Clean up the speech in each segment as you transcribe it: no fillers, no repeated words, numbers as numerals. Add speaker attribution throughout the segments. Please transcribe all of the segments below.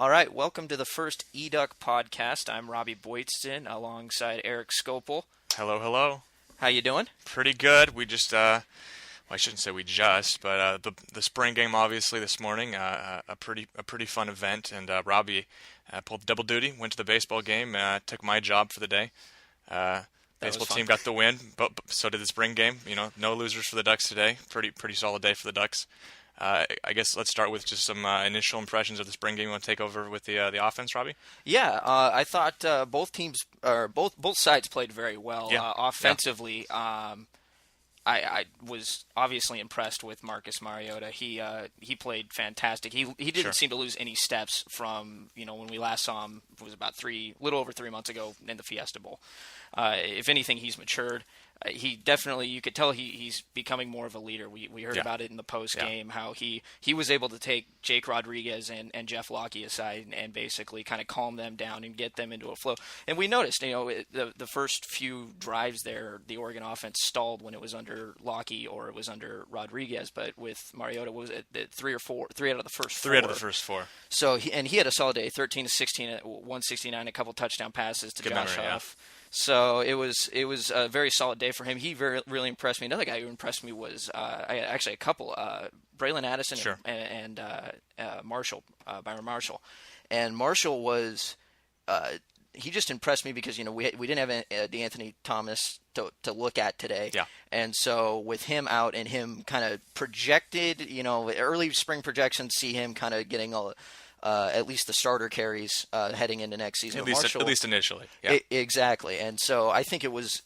Speaker 1: All right, welcome to the first eDuck podcast. I'm Robby Boydstun alongside Erik Skopil.
Speaker 2: Hello, hello.
Speaker 1: How you doing?
Speaker 2: Pretty good. We just, well, I shouldn't say we just, but the spring game obviously this morning, a pretty fun event, and Robby pulled double duty, went to the baseball game, took my job for the day. Baseball team got the win, but so did the spring game. You know, no losers for the Ducks today. Pretty solid day for the Ducks. I guess let's start with just some initial impressions of the spring game. You want to take over with the offense, Robby?
Speaker 1: Yeah, I thought both teams or both sides played very well.
Speaker 2: Yeah.
Speaker 1: Offensively, I was obviously impressed with Marcus Mariota. He played fantastic. He didn't seem to lose any steps from when we last saw him. It was about little over 3 months ago in the Fiesta Bowl. If anything, he's matured. He definitely, you could tell he's becoming more of a leader. We heard about it in the post game, how he was able to take Jake Rodriguez and Jeff Lockie aside and basically kind of calm them down and get them into a flow. And we noticed, the first few drives there, the Oregon offense stalled when it was under Lockie or it was under Rodriguez. But with Mariota, what was it, 3 out of the first four?
Speaker 2: 3 out of the first 4.
Speaker 1: So he had a solid day, 13 to 16 at 169, a couple touching passes to Josh Huff. So it was a very solid day for him. He really impressed me. Another guy who impressed me was actually a couple, Braylon Addison and Marshall, Byron Marshall. And Marshall was he just impressed me because we didn't have DeAnthony Thomas to look at today. Yeah. And so with him out and him kind of projected, early spring projections see him kind of getting at least the starter carries heading into next season.
Speaker 2: At least initially. Yeah.
Speaker 1: Exactly. And so I think it was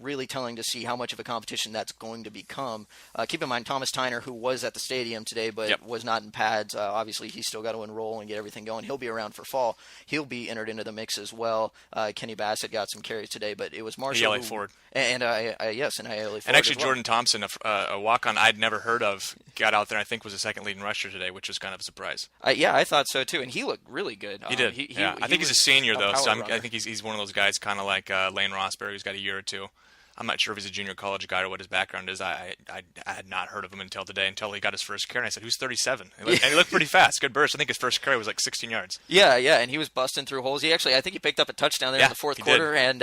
Speaker 1: really telling to see how much of a competition that's going to become. Keep in mind, Thomas Tyner, who was at the stadium today but was not in pads, obviously he's still got to enroll and get everything going. He'll be around for fall. He'll be entered into the mix as well. Kenny Bassett got some carries today, but it was Marshall.
Speaker 2: ELA Ford.
Speaker 1: And ELA Ford.
Speaker 2: And actually Jordan Thompson, a walk-on I'd never heard of, got out there and I think was the second leading rusher today, which was kind of a surprise.
Speaker 1: I thought so too, and he looked really good.
Speaker 2: He did. I think he's a senior though, so I think he's one of those guys kind of like Lane Rossberry, who's got a year or two. I'm not sure if he's a junior college guy or what his background is. I had not heard of him until today, until he got his first carry. And I said, "Who's 37?" And he looked pretty fast. Good burst. I think his first carry was like 16 yards. Yeah,
Speaker 1: and he was busting through holes. I think he picked up a touchdown there in the fourth quarter, and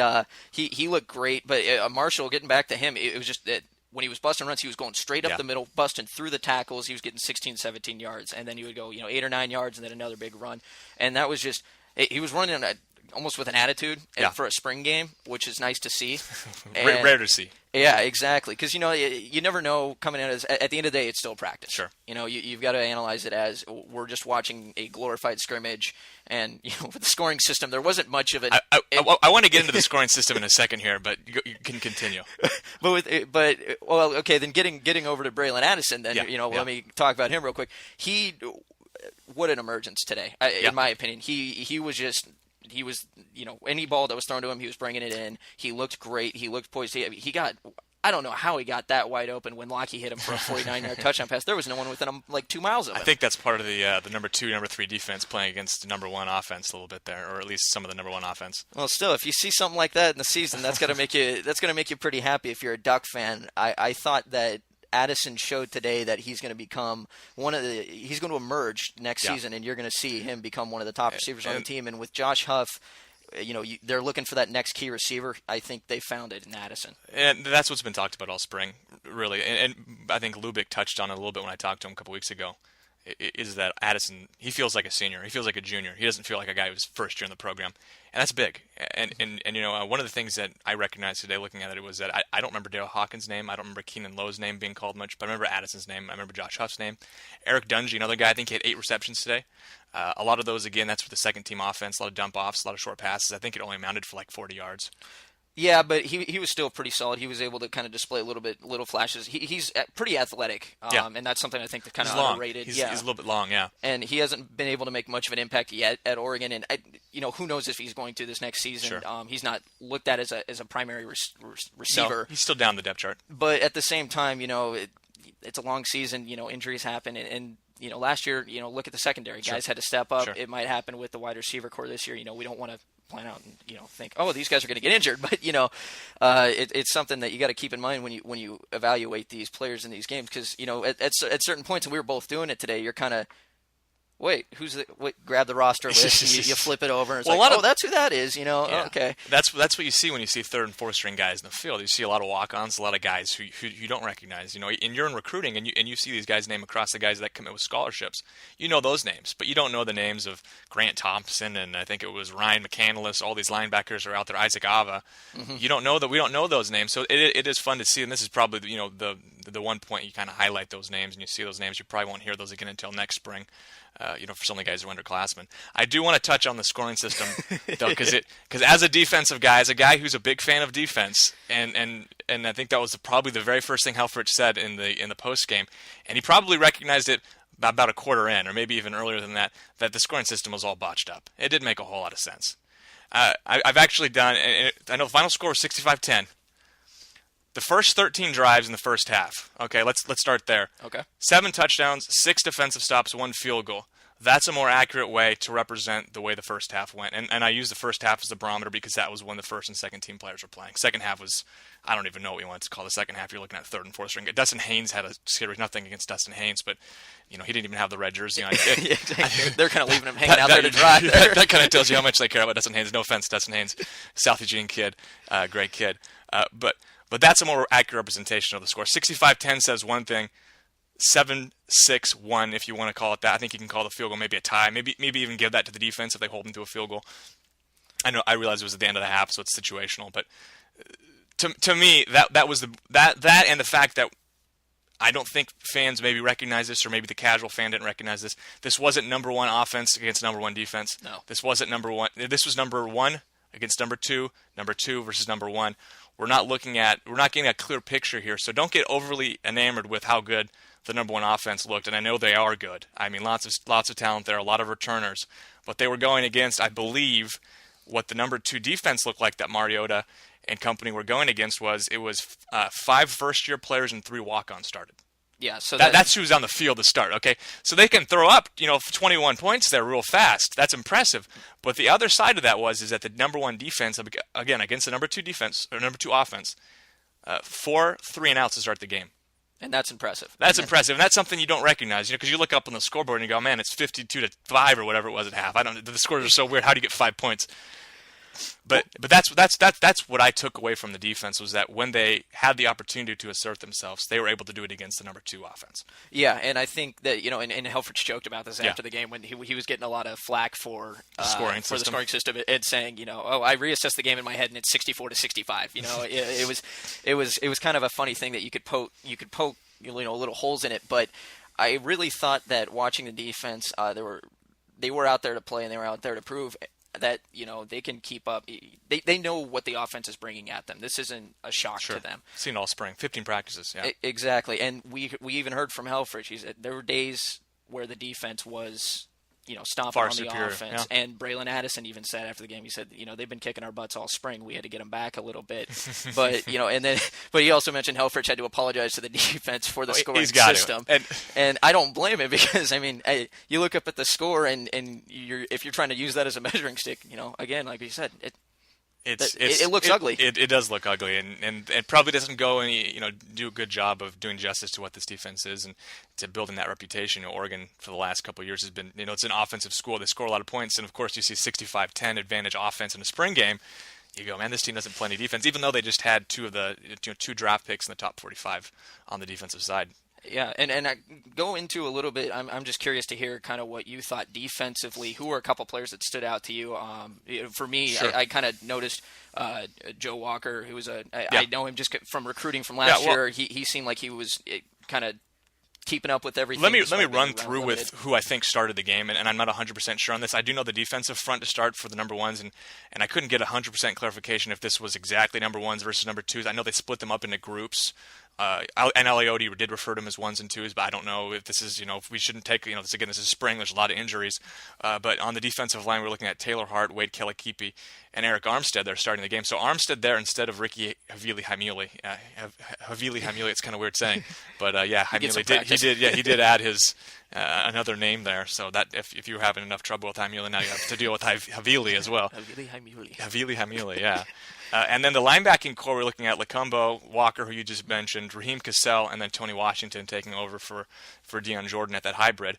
Speaker 1: he looked great. But Marshall, getting back to him, it was just that when he was busting runs, he was going straight up the middle, busting through the tackles. He was getting 16, 17 yards, and then he would go 8 or 9 yards, and then another big run. And that was just he was running almost with an attitude for a spring game, which is nice to see.
Speaker 2: Rare to see.
Speaker 1: Yeah, exactly. Because, you never know coming in. At the end of the day, it's still practice.
Speaker 2: Sure.
Speaker 1: You've got to analyze it as we're just watching a glorified scrimmage. And, with the scoring system, there wasn't much of it.
Speaker 2: I want to get into the scoring system in a second here, but you can continue.
Speaker 1: Then getting over to Braylon Addison, then, let me talk about him real quick. What an emergence today, in my opinion. He was any ball that was thrown to him, he was bringing it in. He looked great. He looked poised. He got, I don't know how he got that wide open when Lockie hit him for a 49-yard touchdown pass. There was no one within him like 2 miles of him.
Speaker 2: I think that's part of the number 2, number 3 defense playing against the number 1 offense a little bit there, or at least some of the number 1 offense.
Speaker 1: Well, still, if you see something like that in the season, that's gonna make you pretty happy if you're a Duck fan. I thought that Addison showed today that he's going to become he's going to emerge next season, and you're going to see him become one of the top receivers on the team. And with Josh Huff, they're looking for that next key receiver. I think they found it in Addison.
Speaker 2: And that's what's been talked about all spring, really. And I think Lubick touched on it a little bit when I talked to him a couple weeks ago. Is that Addison, he feels like a senior. He feels like a junior. He doesn't feel like a guy who's first year in the program. And that's big. And one of the things that I recognized today looking at it was that I don't remember Dale Hawkins' name. I don't remember Keenan Lowe's name being called much, but I remember Addison's name. I remember Josh Huff's name. Eric Dungy, another guy, I think he had 8 receptions today. A lot of those, again, that's with the second-team offense, a lot of dump-offs, a lot of short passes. I think it only amounted for like 40 yards.
Speaker 1: Yeah, but he was still pretty solid. He was able to kind of display little flashes. He's pretty athletic, and that's something I think that kind of underrated.
Speaker 2: He's a little bit long, yeah.
Speaker 1: And he hasn't been able to make much of an impact yet at Oregon. And who knows if he's going to this next season? Sure. He's not looked at as a primary receiver.
Speaker 2: No, he's still down the depth chart.
Speaker 1: But at the same time, it's a long season. Injuries happen, and last year, look at the secondary. Guys had to step up. Sure. It might happen with the wide receiver core this year. We don't want to plan out and think, oh, these guys are going to get injured, but it's something that you got to keep in mind when you evaluate these players in these games, because at certain points, and we were both doing it today, you're kind of wait, grab the roster list, and you flip it over, and it's that's who that is,
Speaker 2: Yeah.
Speaker 1: Oh, okay.
Speaker 2: That's what you see when you see third and fourth string guys in the field. You see a lot of walk-ons, a lot of guys who you don't recognize, and you're in recruiting, and you see these guys named across the guys that commit with scholarships. You know those names, but you don't know the names of Grant Thompson, and I think it was Ryan McCandless. All these linebackers are out there, Isaac Ava. Mm-hmm. We don't know those names, so it is fun to see, and this is probably the one point you kind of highlight those names, and you see those names. You probably won't hear those again until next spring. For some of the guys who are underclassmen. I do want to touch on the scoring system, though, because as a defensive guy, as a guy who's a big fan of defense, and I think that was probably the very first thing Helfrich said in the post game, and he probably recognized it about a quarter in, or maybe even earlier than that the scoring system was all botched up. It didn't make a whole lot of sense. I've actually done, and I know the final score was 65-10. The first 13 drives in the first half. Okay, let's start there.
Speaker 1: Okay.
Speaker 2: 7 touchdowns, 6 defensive stops, 1 field goal. That's a more accurate way to represent the way the first half went. And I use the first half as the barometer because that was when the first and second team players were playing. Second half was, I don't even know what you want to call the second half. You're looking at third and fourth string. Dustin Haynes had a series, nothing against Dustin Haynes, but he didn't even have the red jersey on.
Speaker 1: They're kind of leaving him hanging out there to dry.
Speaker 2: That kind of tells you how much they care about Dustin Haynes. No offense, Dustin Haynes, South Eugene kid, great kid. But that's a more accurate representation of the score. 65-10 says one thing. 7-6-1, if you want to call it that. I think you can call the field goal maybe a tie. Maybe even give that to the defense if they hold them to a field goal. I realize it was at the end of the half, so it's situational. But to me, that was that and the fact that I don't think fans maybe recognize this, or maybe the casual fan didn't recognize this. This wasn't number one offense against number one defense.
Speaker 1: No.
Speaker 2: This wasn't number one. This was number one against number two versus number one. We're not getting a clear picture here, so don't get overly enamored with how good the number one offense looked, and I know they are good. I mean, lots of talent there, a lot of returners, but they were going against, I believe, what the number two defense looked like that Mariota and company were going against was 5 first-year players and 3 walk-ons started.
Speaker 1: Yeah, so
Speaker 2: that's who's on the field to start, okay? So they can throw up, 21 points there real fast. That's impressive. But the other side of that is that the number one defense, again, against the number two defense, or number two offense, 4 3-and-outs to start the game.
Speaker 1: And that's impressive.
Speaker 2: That's impressive, and that's something you don't recognize, because you look up on the scoreboard and you go, man, it's 52-5 or whatever it was at half. The scores are so weird. How do you get 5 points? But that's what I took away from the defense, was that when they had the opportunity to assert themselves, they were able to do it against the number two offense.
Speaker 1: Yeah, and I think that and Helfrich joked about this after the game when he was getting a lot of flack for the scoring system and saying, I reassessed the game in my head and it's 64-65. It was kind of a funny thing that you could poke little holes in it, but I really thought that watching the defense, they were out there to play and they were out there to prove that they can keep up. They know what the offense is bringing at them. This isn't a shock to them.
Speaker 2: Seen all spring, 15 practices. Yeah,
Speaker 1: exactly. And we even heard from Helfrich. He said there were days where the defense was stomping
Speaker 2: far
Speaker 1: on
Speaker 2: superior,
Speaker 1: the offense. Yeah. And Braylon Addison even said after the game, he said, they've been kicking our butts all spring. We had to get them back a little bit. But but he also mentioned Helfrich had to apologize to the defense for the scoring system. And I don't blame him, because you look up at the score and if you're trying to use that as a measuring stick, again, like you said, it looks ugly.
Speaker 2: It does look ugly, and it probably doesn't go do a good job of doing justice to what this defense is and to building that reputation. Oregon for the last couple of years has been, it's an offensive school. They score a lot of points, and of course you see 65-10 advantage offense in a spring game. You go, man, this team doesn't play any defense, even though they just had 2 draft picks in the top 45 on the defensive side.
Speaker 1: Yeah, and I go into a little bit. I'm just curious to hear kind of what you thought defensively. Who were a couple players that stood out to you? For me, sure. I kind of noticed Joe Walker, who was I know him just from recruiting from last year. He seemed like he was kind of keeping up with everything.
Speaker 2: Let me run through with who I think started the game, and I'm not 100% sure on this. I do know the defensive front to start for the number ones, and I couldn't get 100% clarification if this was exactly number ones versus number twos. I know they split them up into groups. And Elioti did refer to them as ones and twos, but I don't know if this is, if we shouldn't take, this is spring, there's a lot of injuries. But on the defensive line, we're looking at Taylor Hart, Wade Kelekepe, and Eric Armstead there starting the game. So Armstead there instead of Ricky Havili-Hamili. Havili-Hamili, it's kind of weird saying. But Hamili he did add his another name there. So that if you were having enough trouble with Hamili, now you have to deal with Havili as well. Havili-Hamili, yeah. And then the linebacking core, we're looking at Lecumbo, Walker, who you just mentioned, Raheem Cassell, and then Tony Washington taking over for Deion Jordan at that hybrid.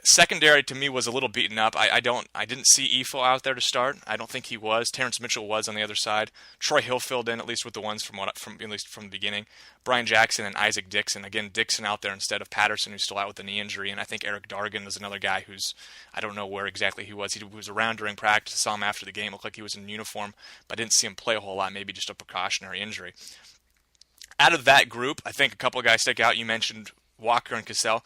Speaker 2: Secondary to me was a little beaten up. I didn't see Efo out there to start. I don't think he was. Terrence Mitchell was on the other side. Troy Hill filled in, at least with the ones from at least from the beginning. Brian Jackson and Isaac Dixon. Again, Dixon out there instead of Patterson, who's still out with a knee injury. And I think Eric Dargan is another guy who's, I don't know where exactly he was. He was around during practice. Saw him after the game. Looked like he was in uniform, but I didn't see him play a whole lot. Maybe just a precautionary injury. Out of that group, I think a couple of guys stick out. You mentioned Walker and Cassell.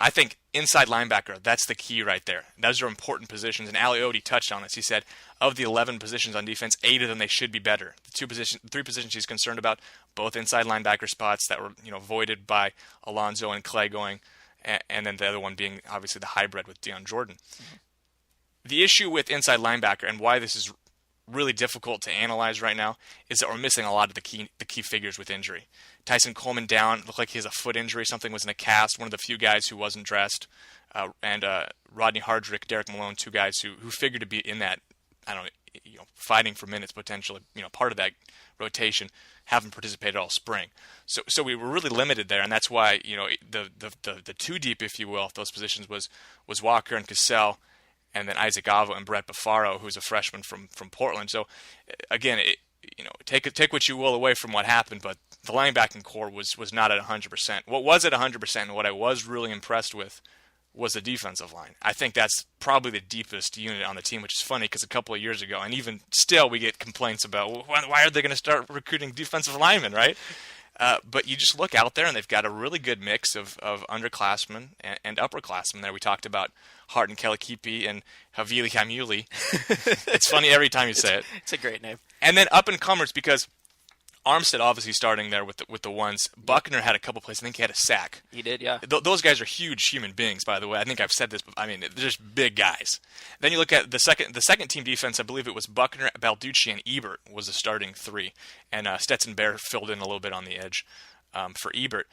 Speaker 2: I think inside linebacker, that's the key right there. Those are important positions, and Ali Odie touched on this. He said, of the 11 positions on defense, 8 of them, they should be better. The 3 positions he's concerned about, both inside linebacker spots that were voided by Alonzo and Clay going, and then the other one being obviously the hybrid with Deion Jordan. Mm-hmm. The issue with inside linebacker and why this is really difficult to analyze right now is that we're missing a lot of the key figures with injury. Tyson Coleman down, looked like he has a foot injury, something was in a cast, one of the few guys who wasn't dressed, and Rodney Hardrick, Derek Malone, 2 guys who figured to be in that, I don't know, fighting for minutes potentially, part of that rotation, haven't participated all spring. So we were really limited there, and that's why the 2 deep, if you will, of those positions was Walker and Cassell, and then Isaac Avo and Brett Bafaro, who's a freshman from Portland. So, again, take what you will away from what happened, but the linebacking core was not at 100%. What was at 100% and what I was really impressed with was the defensive line. I think that's probably the deepest unit on the team, which is funny because a couple of years ago, and even still we get complaints about, why are they going to start recruiting defensive linemen, right? But you just look out there, and they've got a really good mix of underclassmen and upperclassmen there. We talked about Hart and Kelikipi and Havili Hamuli. It's funny every time you say it.
Speaker 1: It's a great name.
Speaker 2: And then up-and-comers, because Armstead obviously starting there with the ones. Buckner had a couple plays. I think he had a sack.
Speaker 1: He did, yeah.
Speaker 2: Those guys are huge human beings, by the way. I think I've said this, but I mean, they're just big guys. Then you look at the second team defense. I believe it was Buckner, Balducci, and Ebert was the starting 3, and Stetson Bear filled in a little bit on the edge for Ebert.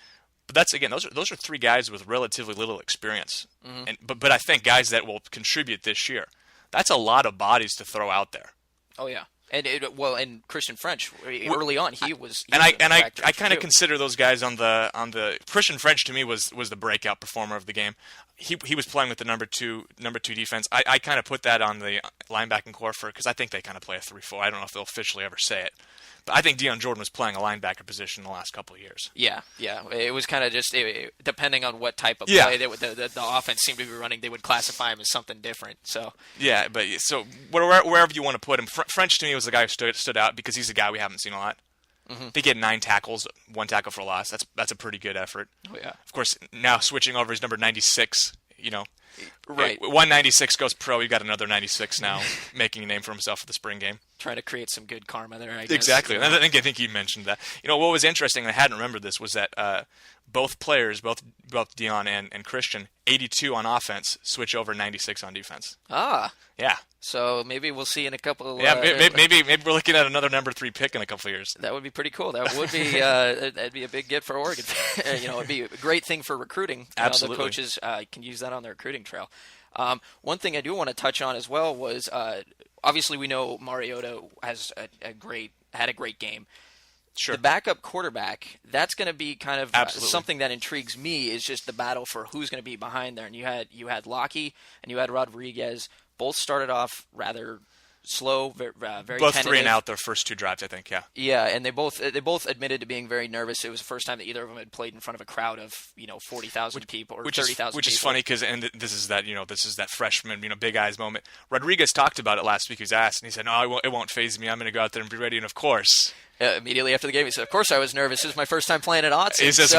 Speaker 2: But those are 3 guys with relatively little experience, and but I think guys that will contribute this year. That's a lot of bodies to throw out there.
Speaker 1: Oh yeah. And Christian French early on he was.
Speaker 2: I kind of consider those guys on the Christian French to me was the breakout performer of the game. He was playing with the number two defense. I kind of put that on the linebacking core because I think they kind of play a 3-4. I don't know if they'll officially ever say it. But I think Deion Jordan was playing a linebacker position in the last couple of years.
Speaker 1: Yeah. It was kind of just depending on what type of play the offense seemed to be running, they would classify him as something different. So yeah,
Speaker 2: but so wherever you want to put him, French to me was the guy who stood out because he's a guy we haven't seen a lot. I think he had 9 tackles, 1 tackle for a loss. That's a pretty good effort.
Speaker 1: Oh yeah.
Speaker 2: Of course, now switching over, he's number 96.
Speaker 1: Right.
Speaker 2: 196 goes pro. You've got another 96 now, making a name for himself for the spring game.
Speaker 1: Trying to create some good karma there, I guess.
Speaker 2: Exactly. I think you mentioned that. What was interesting, and I hadn't remembered this, was that both players, both Deion and Christian, 82 on offense, switch over 96 on defense.
Speaker 1: Ah.
Speaker 2: Yeah.
Speaker 1: So maybe we'll see in a couple.
Speaker 2: Yeah, maybe we're looking at another number 3 pick in a couple of years.
Speaker 1: That would be pretty cool. That would be that'd be a big get for Oregon. It'd be a great thing for recruiting.
Speaker 2: Absolutely.
Speaker 1: The coaches can use that on their recruiting trail. One thing I do want to touch on as well was obviously we know Mariota has had a great game.
Speaker 2: Sure.
Speaker 1: The backup quarterback, that's going to be kind of something that intrigues me, is just the battle for who's going to be behind there. And you had Lockie and you had Rodriguez. Both started off rather slow, very
Speaker 2: both
Speaker 1: tentative.
Speaker 2: 3 and out their first 2 drives, I think. Yeah.
Speaker 1: Yeah, and they both admitted to being very nervous. It was the first time that either of them had played in front of a crowd of 40,000 people or 30,000 people.
Speaker 2: Which is funny because this is that freshman big eyes moment. Rodriguez talked about it last week. He was asked and he said, "No, it won't faze me. I'm going to go out there and be ready." And of course.
Speaker 1: Immediately after the game, he said, "Of course I was nervous. This is my first time playing at Autzen."
Speaker 2: He says,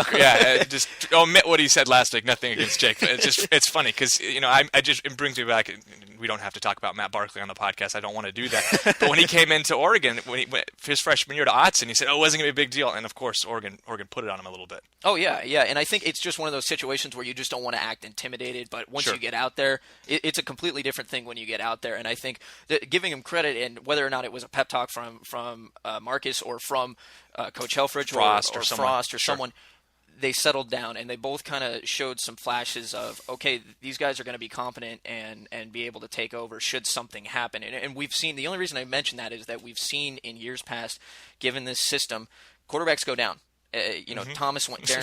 Speaker 2: just omit what he said last week. Nothing against Jake. But it's funny because it brings me back. We don't have to talk about Matt Barkley on the podcast. I don't want to do that. But when he came into Oregon, when he went his freshman year to Autzen, he said, "Oh, it wasn't going to be a big deal." And of course, Oregon put it on him a little bit.
Speaker 1: Oh yeah. And I think it's just one of those situations where you just don't want to act intimidated. But once you get out there, it's a completely different thing when you get out there. And I think that giving him credit, and whether or not it was a pep talk from Marcus or from Coach Helfrich or Frost or someone, they settled down and they both kind of showed some flashes of, okay, these guys are going to be competent and be able to take over should something happen. And we've seen, the only reason I mention that is that we've seen in years past, given this system, quarterbacks go down. Darren Thomas went down.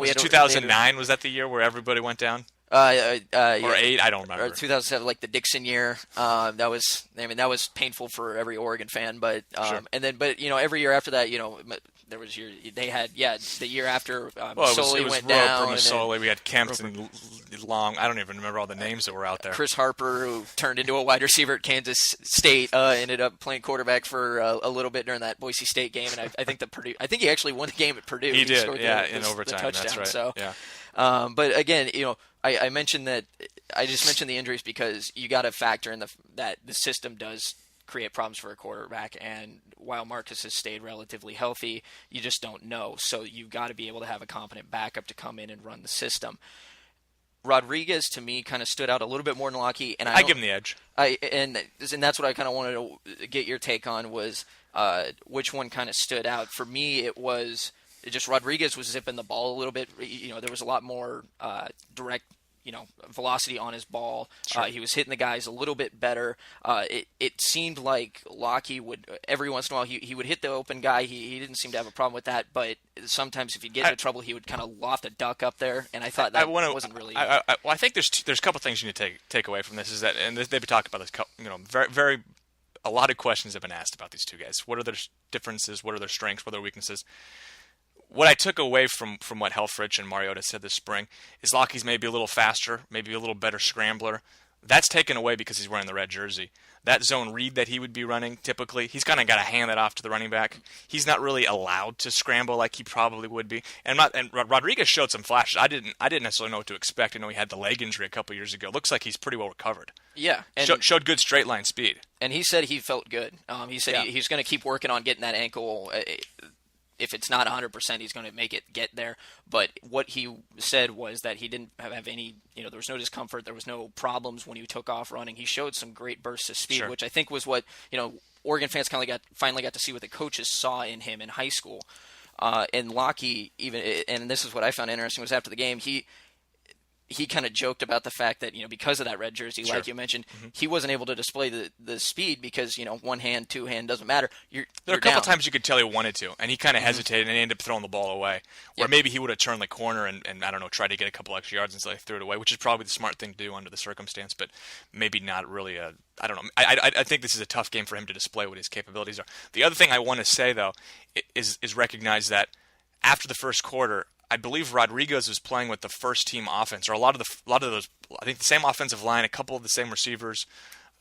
Speaker 2: Was 2009 was that the year where everybody went down? Or 8, I don't remember.
Speaker 1: Or 2007, like the Dixon year. That was painful for every Oregon fan. But
Speaker 2: Sure.
Speaker 1: but every year after that, there was they had the year after Soley
Speaker 2: it was
Speaker 1: went
Speaker 2: Roper,
Speaker 1: down.
Speaker 2: Masoli, we had Kempton, Long. I don't even remember all the names that were out there.
Speaker 1: Chris Harper, who turned into a wide receiver at Kansas State, ended up playing quarterback for a little bit during that Boise State game, and I think he actually won the game at Purdue.
Speaker 2: He did,
Speaker 1: scored
Speaker 2: in overtime.
Speaker 1: the touchdown.
Speaker 2: That's right.
Speaker 1: So,
Speaker 2: yeah.
Speaker 1: But again, I mentioned that I just mentioned the injuries because you got to factor in that the system does create problems for a quarterback, and while Marcus has stayed relatively healthy, you just don't know. So you've got to be able to have a competent backup to come in and run the system. Rodriguez, to me, kind of stood out a little bit more than Lockie, and I
Speaker 2: give him the edge.
Speaker 1: And that's what I kind of wanted to get your take on was which one kind of stood out. For me, it was just Rodriguez was zipping the ball a little bit. There was a lot more direct, velocity on his ball.
Speaker 2: Sure.
Speaker 1: He was hitting the guys a little bit better. It seemed like Lockie would, every once in a while, he would hit the open guy. He didn't seem to have a problem with that, but sometimes if he'd get into trouble, he would kind of loft a duck up there, and I thought that wasn't really...
Speaker 2: I think there's a couple things you need to take away from this, is that, and they've been talking about this, very, very, a lot of questions have been asked about these two guys. What are their differences? What are their strengths? What are their weaknesses? What I took away from what Helfrich and Mariota said this spring is Lockie's maybe a little faster, maybe a little better scrambler. That's taken away because he's wearing the red jersey. That zone read that he would be running typically, he's kind of got to hand that off to the running back. He's not really allowed to scramble like he probably would be. And Rodriguez showed some flashes. I didn't necessarily know what to expect. I know he had the leg injury a couple years ago. Looks like he's pretty well recovered.
Speaker 1: Yeah. And
Speaker 2: showed good straight line speed.
Speaker 1: And he said he felt good. He said he's going to keep working on getting that ankle. If it's not 100%, he's going to make it get there. But what he said was that he didn't have any, there was no discomfort. There was no problems when he took off running. He showed some great bursts of speed,
Speaker 2: Sure.
Speaker 1: which I think was what, Oregon fans finally got to see what the coaches saw in him in high school. And Lockie, and this is what I found interesting, was after the game, he kind of joked about the fact that, because of that red jersey,
Speaker 2: Sure.
Speaker 1: like you mentioned, he wasn't able to display the speed because, one hand, two hand, doesn't matter.
Speaker 2: There are a couple
Speaker 1: down.
Speaker 2: times you could tell he wanted to, and he kind of hesitated and ended up throwing the ball away. Or maybe he would have turned the corner and I don't know, tried to get a couple extra yards until he threw it away, which is probably the smart thing to do under the circumstance, but maybe not really I don't know. I think this is a tough game for him to display what his capabilities are. The other thing I want to say, though, is recognize that after the first quarter, I believe Rodriguez was playing with the first team offense, or a lot of those. I think the same offensive line, a couple of the same receivers,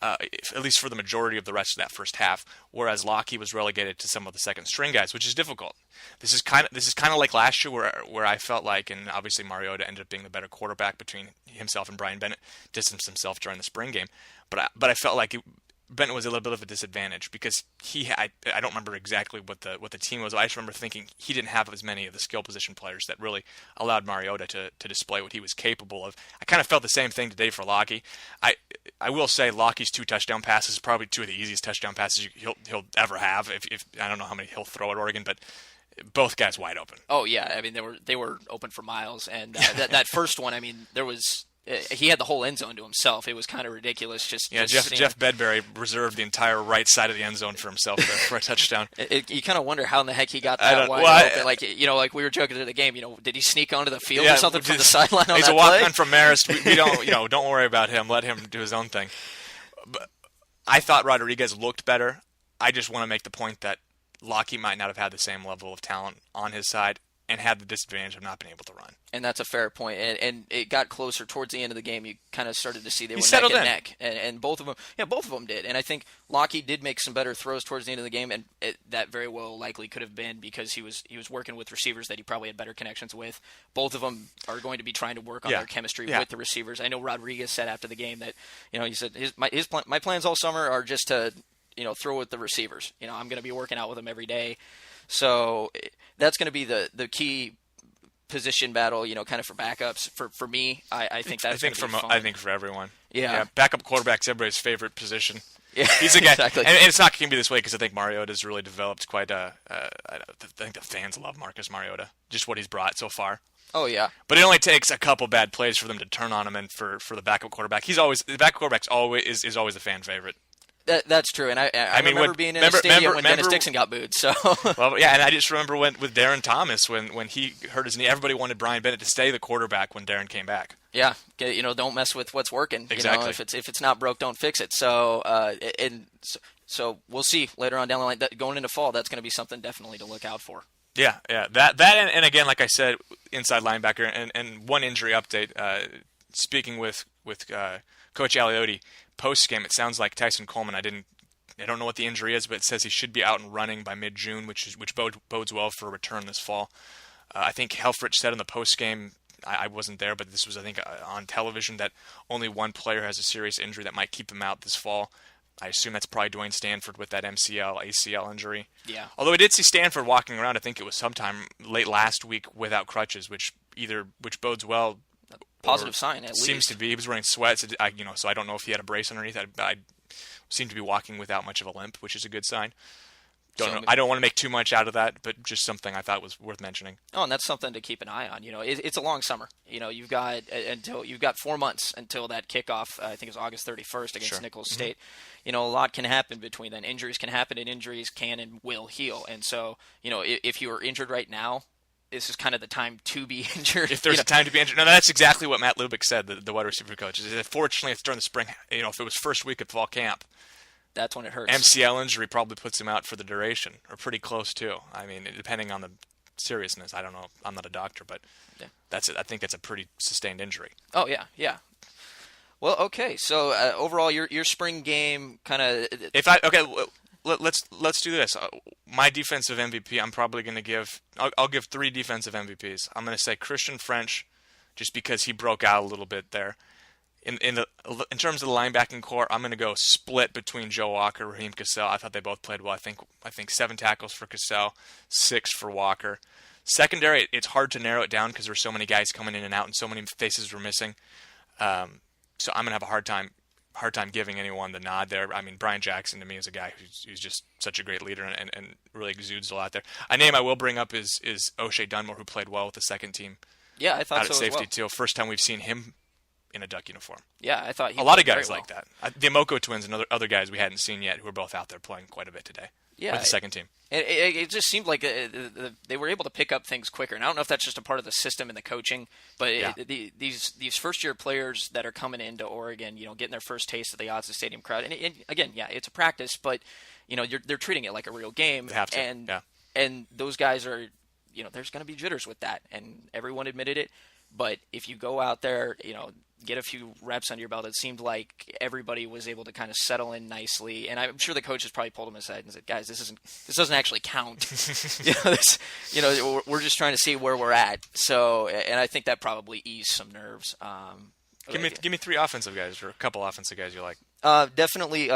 Speaker 2: at least for the majority of the rest of that first half. Whereas Lockie was relegated to some of the second string guys, which is difficult. This is kind of like last year, where I felt like, and obviously Mariota ended up being the better quarterback between himself and Brian Bennett, distanced himself during the spring game, but I felt like Bennett was a little bit of a disadvantage because I don't remember exactly what the team was. I just remember thinking he didn't have as many of the skill position players that really allowed Mariota to display what he was capable of. I kind of felt the same thing today for Lockie. I will say Lockie's 2 touchdown passes, probably 2 of the easiest touchdown passes he'll ever have. If I don't know how many he'll throw at Oregon, but both guys wide open.
Speaker 1: Oh yeah, I mean they were open for miles, and that first one, I mean there was. He had the whole end zone to himself. It was kind of ridiculous. Jeff Bedbury reserved the entire right side of the end zone for himself for a touchdown. You kind of wonder how in the heck he got that wide open. Like we were joking at the game. Did he sneak onto the field or something from the sideline on that play?
Speaker 2: He's a walk-on from Marist. We don't, don't worry about him. Let him do his own thing. But I thought Rodriguez looked better. I just want to make the point that Lockie might not have had the same level of talent on his side and had the disadvantage of not being able to run.
Speaker 1: And that's a fair point. And it got closer towards the end of the game. You kind of started to see they were
Speaker 2: neck
Speaker 1: and neck. And both of them did. And I think Lockie did make some better throws towards the end of the game, and that very well likely could have been because he was working with receivers that he probably had better connections with. Both of them are going to be trying to work on their chemistry with the receivers. I know Rodriguez said after the game that, he said my plans all summer are just to, throw with the receivers. I'm going to be working out with them every day. So that's going to be the key position battle, kind of for backups. For me, I think that's going to be fun.
Speaker 2: I think for everyone.
Speaker 1: Yeah.
Speaker 2: Backup quarterback's everybody's favorite position.
Speaker 1: Yeah,
Speaker 2: he's a guy,
Speaker 1: exactly.
Speaker 2: And it's not going to be this way because I think Mariota's really developed quite I think the fans love Marcus Mariota, just what he's brought so far.
Speaker 1: Oh yeah.
Speaker 2: But it only takes a couple bad plays for them to turn on him, and for the backup quarterback, the backup quarterback's always is always a fan favorite.
Speaker 1: That's true, and I remember being in a stadium when Dennis Dixon got booed. So
Speaker 2: well, yeah, and I just remember with Darren Thomas when he hurt his knee, everybody wanted Brian Bennett to stay the quarterback when Darren came back.
Speaker 1: Yeah, don't mess with what's working.
Speaker 2: Exactly.
Speaker 1: If it's not broke, don't fix it. So so we'll see later on down the line. Going into fall, that's going to be something definitely to look out for.
Speaker 2: Yeah. That and again, like I said, inside linebacker and one injury update. Speaking with Coach Aliotti post game, it sounds like Tyson Coleman. I don't know what the injury is, but it says he should be out and running by mid-June, which bodes well for a return this fall. I think Helfrich said in the post game, I wasn't there, but this was I think on television, that only one player has a serious injury that might keep him out this fall. I assume that's probably Dwayne Stanford with that MCL, ACL injury.
Speaker 1: Yeah.
Speaker 2: Although I did see Stanford walking around, I think it was sometime late last week without crutches, which bodes well.
Speaker 1: Positive sign, at least.
Speaker 2: Seems to be. He was wearing sweats, so I don't know if he had a brace underneath. I seemed to be walking without much of a limp, which is a good sign. I don't want to make too much out of that, but just something I thought was worth mentioning.
Speaker 1: Oh, and that's something to keep an eye on. It's a long summer. You've got 4 months until that kickoff. I think it's August 31st against Nicholls State. A lot can happen between then. Injuries can happen, and injuries can and will heal. And so, if you are injured right now, this is kind of the time to be injured.
Speaker 2: If there's a time to be injured. No, that's exactly what Matt Lubick said, the wide receiver coach. Fortunately, it's during the spring. If it was first week of fall camp,
Speaker 1: that's when it hurts.
Speaker 2: MCL injury probably puts him out for the duration, or pretty close to. I mean, depending on the seriousness. I don't know. I'm not a doctor, but I think that's a pretty sustained injury.
Speaker 1: Oh, yeah. Well, okay. So overall, your spring game kind of.
Speaker 2: Let's do this. My defensive MVP, I'm probably going to give. I'll give 3 defensive MVPs. I'm going to say Christian French, just because he broke out a little bit there. In terms of the linebacking core, I'm going to go split between Joe Walker, Raheem Cassell. I thought they both played well. I think 7 tackles for Cassell, 6 for Walker. Secondary, it's hard to narrow it down because there's so many guys coming in and out and so many faces were missing. So I'm going to have a hard time giving anyone the nod there. I mean, Brian Jackson to me is a guy who's just such a great leader and really exudes a lot there. A name I will bring up is O'Shea Dunmore, who played well with the second team.
Speaker 1: Yeah, I thought
Speaker 2: out
Speaker 1: so
Speaker 2: at safety
Speaker 1: as well.
Speaker 2: too. First time we've seen him in a Duck uniform.
Speaker 1: Yeah, I thought
Speaker 2: a lot of guys like that. The Amoko twins and other guys we hadn't seen yet who are both out there playing quite a bit today.
Speaker 1: Yeah,
Speaker 2: with the second team.
Speaker 1: It just seemed like they were able to pick up things quicker. And I don't know if that's just a part of the system and the coaching, but these first-year players that are coming into Oregon, getting their first taste of the Autzen Stadium crowd. And again, it's a practice, but they're treating it like a real game.
Speaker 2: They have to.
Speaker 1: And those guys are, there's going to be jitters with that, and everyone admitted it. But if you go out there, get a few reps under your belt, it seemed like everybody was able to kind of settle in nicely. And I'm sure the coaches probably pulled them aside and said, "Guys, this doesn't actually count. We're just trying to see where we're at." So, and I think that probably eased some nerves.
Speaker 2: Give me 3 offensive guys or a couple offensive guys you like.
Speaker 1: Definitely.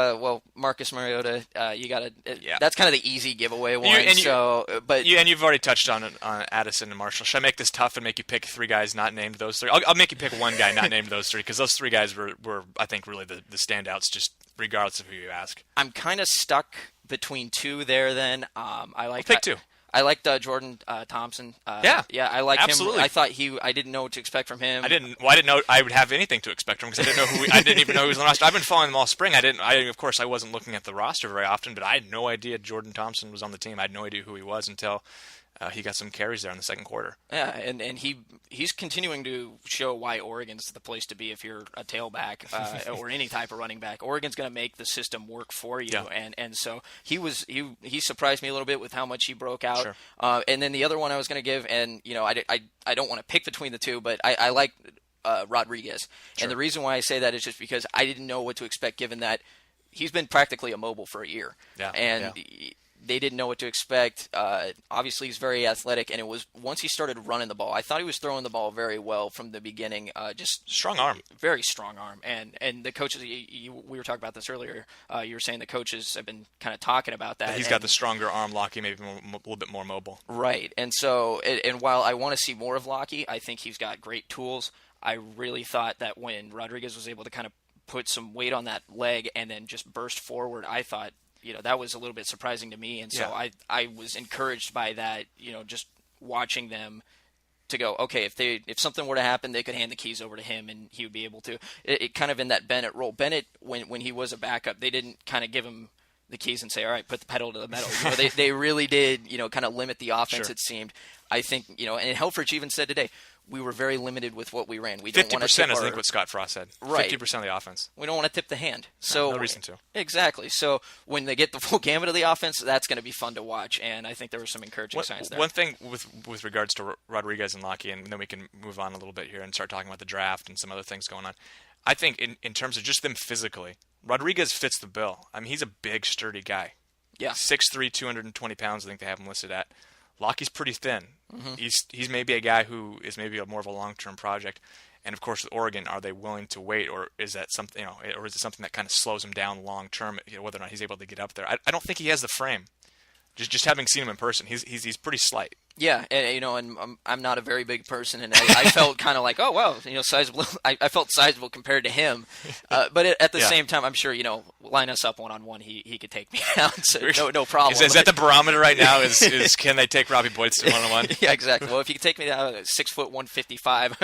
Speaker 1: Marcus Mariota. You got to. That's kind of the easy giveaway one. And
Speaker 2: you've already touched on Addison and Marshall. Should I make this tough and make you pick 3 guys not named those 3? I'll make you pick 1 guy not named those 3 because those 3 guys were I think really the standouts, just regardless of who you ask.
Speaker 1: I'm kind of stuck between 2 there. Then
Speaker 2: I'll pick 2.
Speaker 1: I liked Jordan Thompson. I like him. I didn't know what to expect from him.
Speaker 2: I didn't know I would have anything to expect from him because I didn't even know he was on the roster. I've been following them all spring. Of course, I wasn't looking at the roster very often, but I had no idea Jordan Thompson was on the team. I had no idea who he was until he got some carries there in the second quarter.
Speaker 1: Yeah, and he's continuing to show why Oregon's the place to be if you're a tailback or any type of running back. Oregon's going to make the system work for you, and so he surprised me a little bit with how much he broke out.
Speaker 2: Sure.
Speaker 1: And then the other one I was going to give, and I don't want to pick between the 2, but I like Rodriguez,
Speaker 2: Sure.
Speaker 1: And the reason why I say that is just because I didn't know what to expect given that he's been practically immobile for a year, They didn't know what to expect. Obviously, he's very athletic, and it was once he started running the ball. I thought he was throwing the ball very well from the beginning. Just
Speaker 2: strong arm,
Speaker 1: very strong arm. And the coaches, we were talking about this earlier. You were saying the coaches have been kind of talking about that.
Speaker 2: He's got the stronger arm. Lockie maybe a little bit more mobile.
Speaker 1: Right. And so, and while I want to see more of Lockie, I think he's got great tools. I really thought that when Rodriguez was able to kind of put some weight on that leg and then just burst forward, I thought. That was a little bit surprising to me, and so I was encouraged by that. Just watching them to go, okay, if something were to happen, they could hand the keys over to him and he would be able to. It kind of in that Bennett role. Bennett, when he was a backup, they didn't kind of give him the keys and say, all right, put the pedal to the metal. They really did, kind of limit the offense, it seemed. I think, and Helfrich even said today, we were very limited with what we ran. We don't want to tip
Speaker 2: 50% is, I think, what Scott Frost said.
Speaker 1: Right.
Speaker 2: 50% of the offense.
Speaker 1: We don't want to tip the hand. So
Speaker 2: no reason to.
Speaker 1: Exactly. So when they get the full gamut of the offense, that's going to be fun to watch. And I think there were some encouraging signs there.
Speaker 2: One thing with regards to Rodriguez and Lockie, and then we can move on a little bit here and start talking about the draft and some other things going on. I think in terms of just them physically, Rodriguez fits the bill. I mean, he's a big, sturdy guy.
Speaker 1: Yeah.
Speaker 2: 6'3", 220 pounds, I think they have him listed at. Lockie's pretty thin.
Speaker 1: Mm-hmm.
Speaker 2: He's maybe a guy who is maybe more of a long-term project. And of course, with Oregon, are they willing to wait, or is that something, or is it something that kind of slows him down long-term, whether or not he's able to get up there? I don't think he has the frame. Just having seen him in person, he's pretty slight.
Speaker 1: Yeah, and I'm not a very big person, and I felt kind of like, oh wow, sizable. I felt sizable compared to him, but at the same time, I'm sure line us up 1-on-1, he could take me out, so no problem.
Speaker 2: Is that the barometer right now? Is can they take Robby Boydstun 1-on-1?
Speaker 1: Yeah, exactly. Well, if you could take me down 6 foot 155,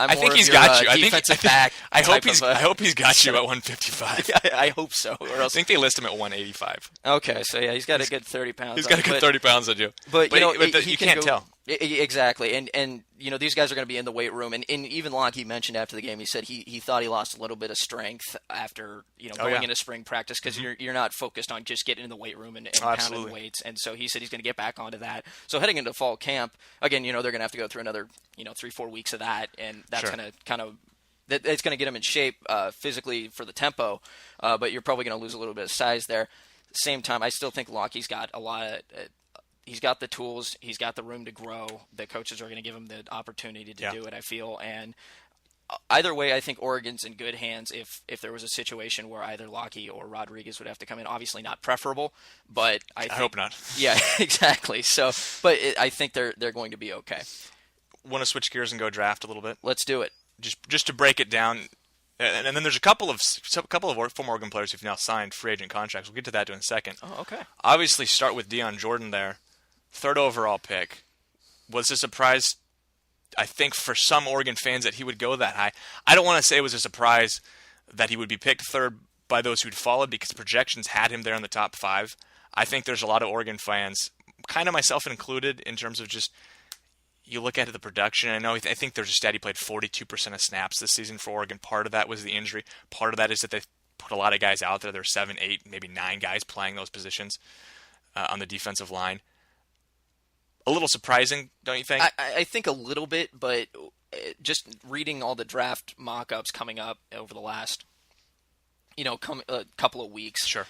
Speaker 2: I think he's got you.
Speaker 1: Defensive back.
Speaker 2: I hope he's got you at 155.
Speaker 1: Yeah, I hope so. Or else
Speaker 2: I think they list him at 185.
Speaker 1: Okay, so yeah, he's got a good 30 pounds.
Speaker 2: He's got a good 30 pounds on you.
Speaker 1: But
Speaker 2: you can't tell.
Speaker 1: Exactly, and these guys are going to be in the weight room, and even Lockie mentioned after the game, he said he thought he lost a little bit of strength after going into spring practice because you're not focused on just getting in the weight room and pounding weights, and so he said he's going to get back onto that. So heading into fall camp again, they're going to have to go through another 3-4 weeks of that, and that's going to kind of it's going to get him in shape physically for the tempo, but you're probably going to lose a little bit of size there. At the same time, I still think Lockie's got a lot of. He's got the tools. He's got the room to grow. The coaches are going to give him the opportunity to do it, I feel. And either way, I think Oregon's in good hands if there was a situation where either Lockie or Rodriguez would have to come in. Obviously not preferable, but I
Speaker 2: hope not.
Speaker 1: Yeah, exactly. So, but I think they're going to be okay.
Speaker 2: Want to switch gears and go draft a little bit?
Speaker 1: Let's do it.
Speaker 2: Just to break it down. And then there's a couple of former Oregon players who've now signed free agent contracts. We'll get to that in a second.
Speaker 1: Oh, okay.
Speaker 2: Obviously, start with Dion Jordan there. 3rd overall pick. Was a surprise, I think, for some Oregon fans that he would go that high. I don't want to say it was a surprise that he would be picked 3rd by those who'd followed because projections had him there in the top 5. I think there's a lot of Oregon fans, kind of myself included, in terms of just you look at the production. I think there's a stat he played 42% of snaps this season for Oregon. Part of that was the injury. Part of that is that they put a lot of guys out there. There were 7, 8, maybe 9 guys playing those positions on the defensive line. A little surprising, don't you think?
Speaker 1: I think a little bit, but just reading all the draft mock-ups coming up over the last, couple of weeks,
Speaker 2: sure,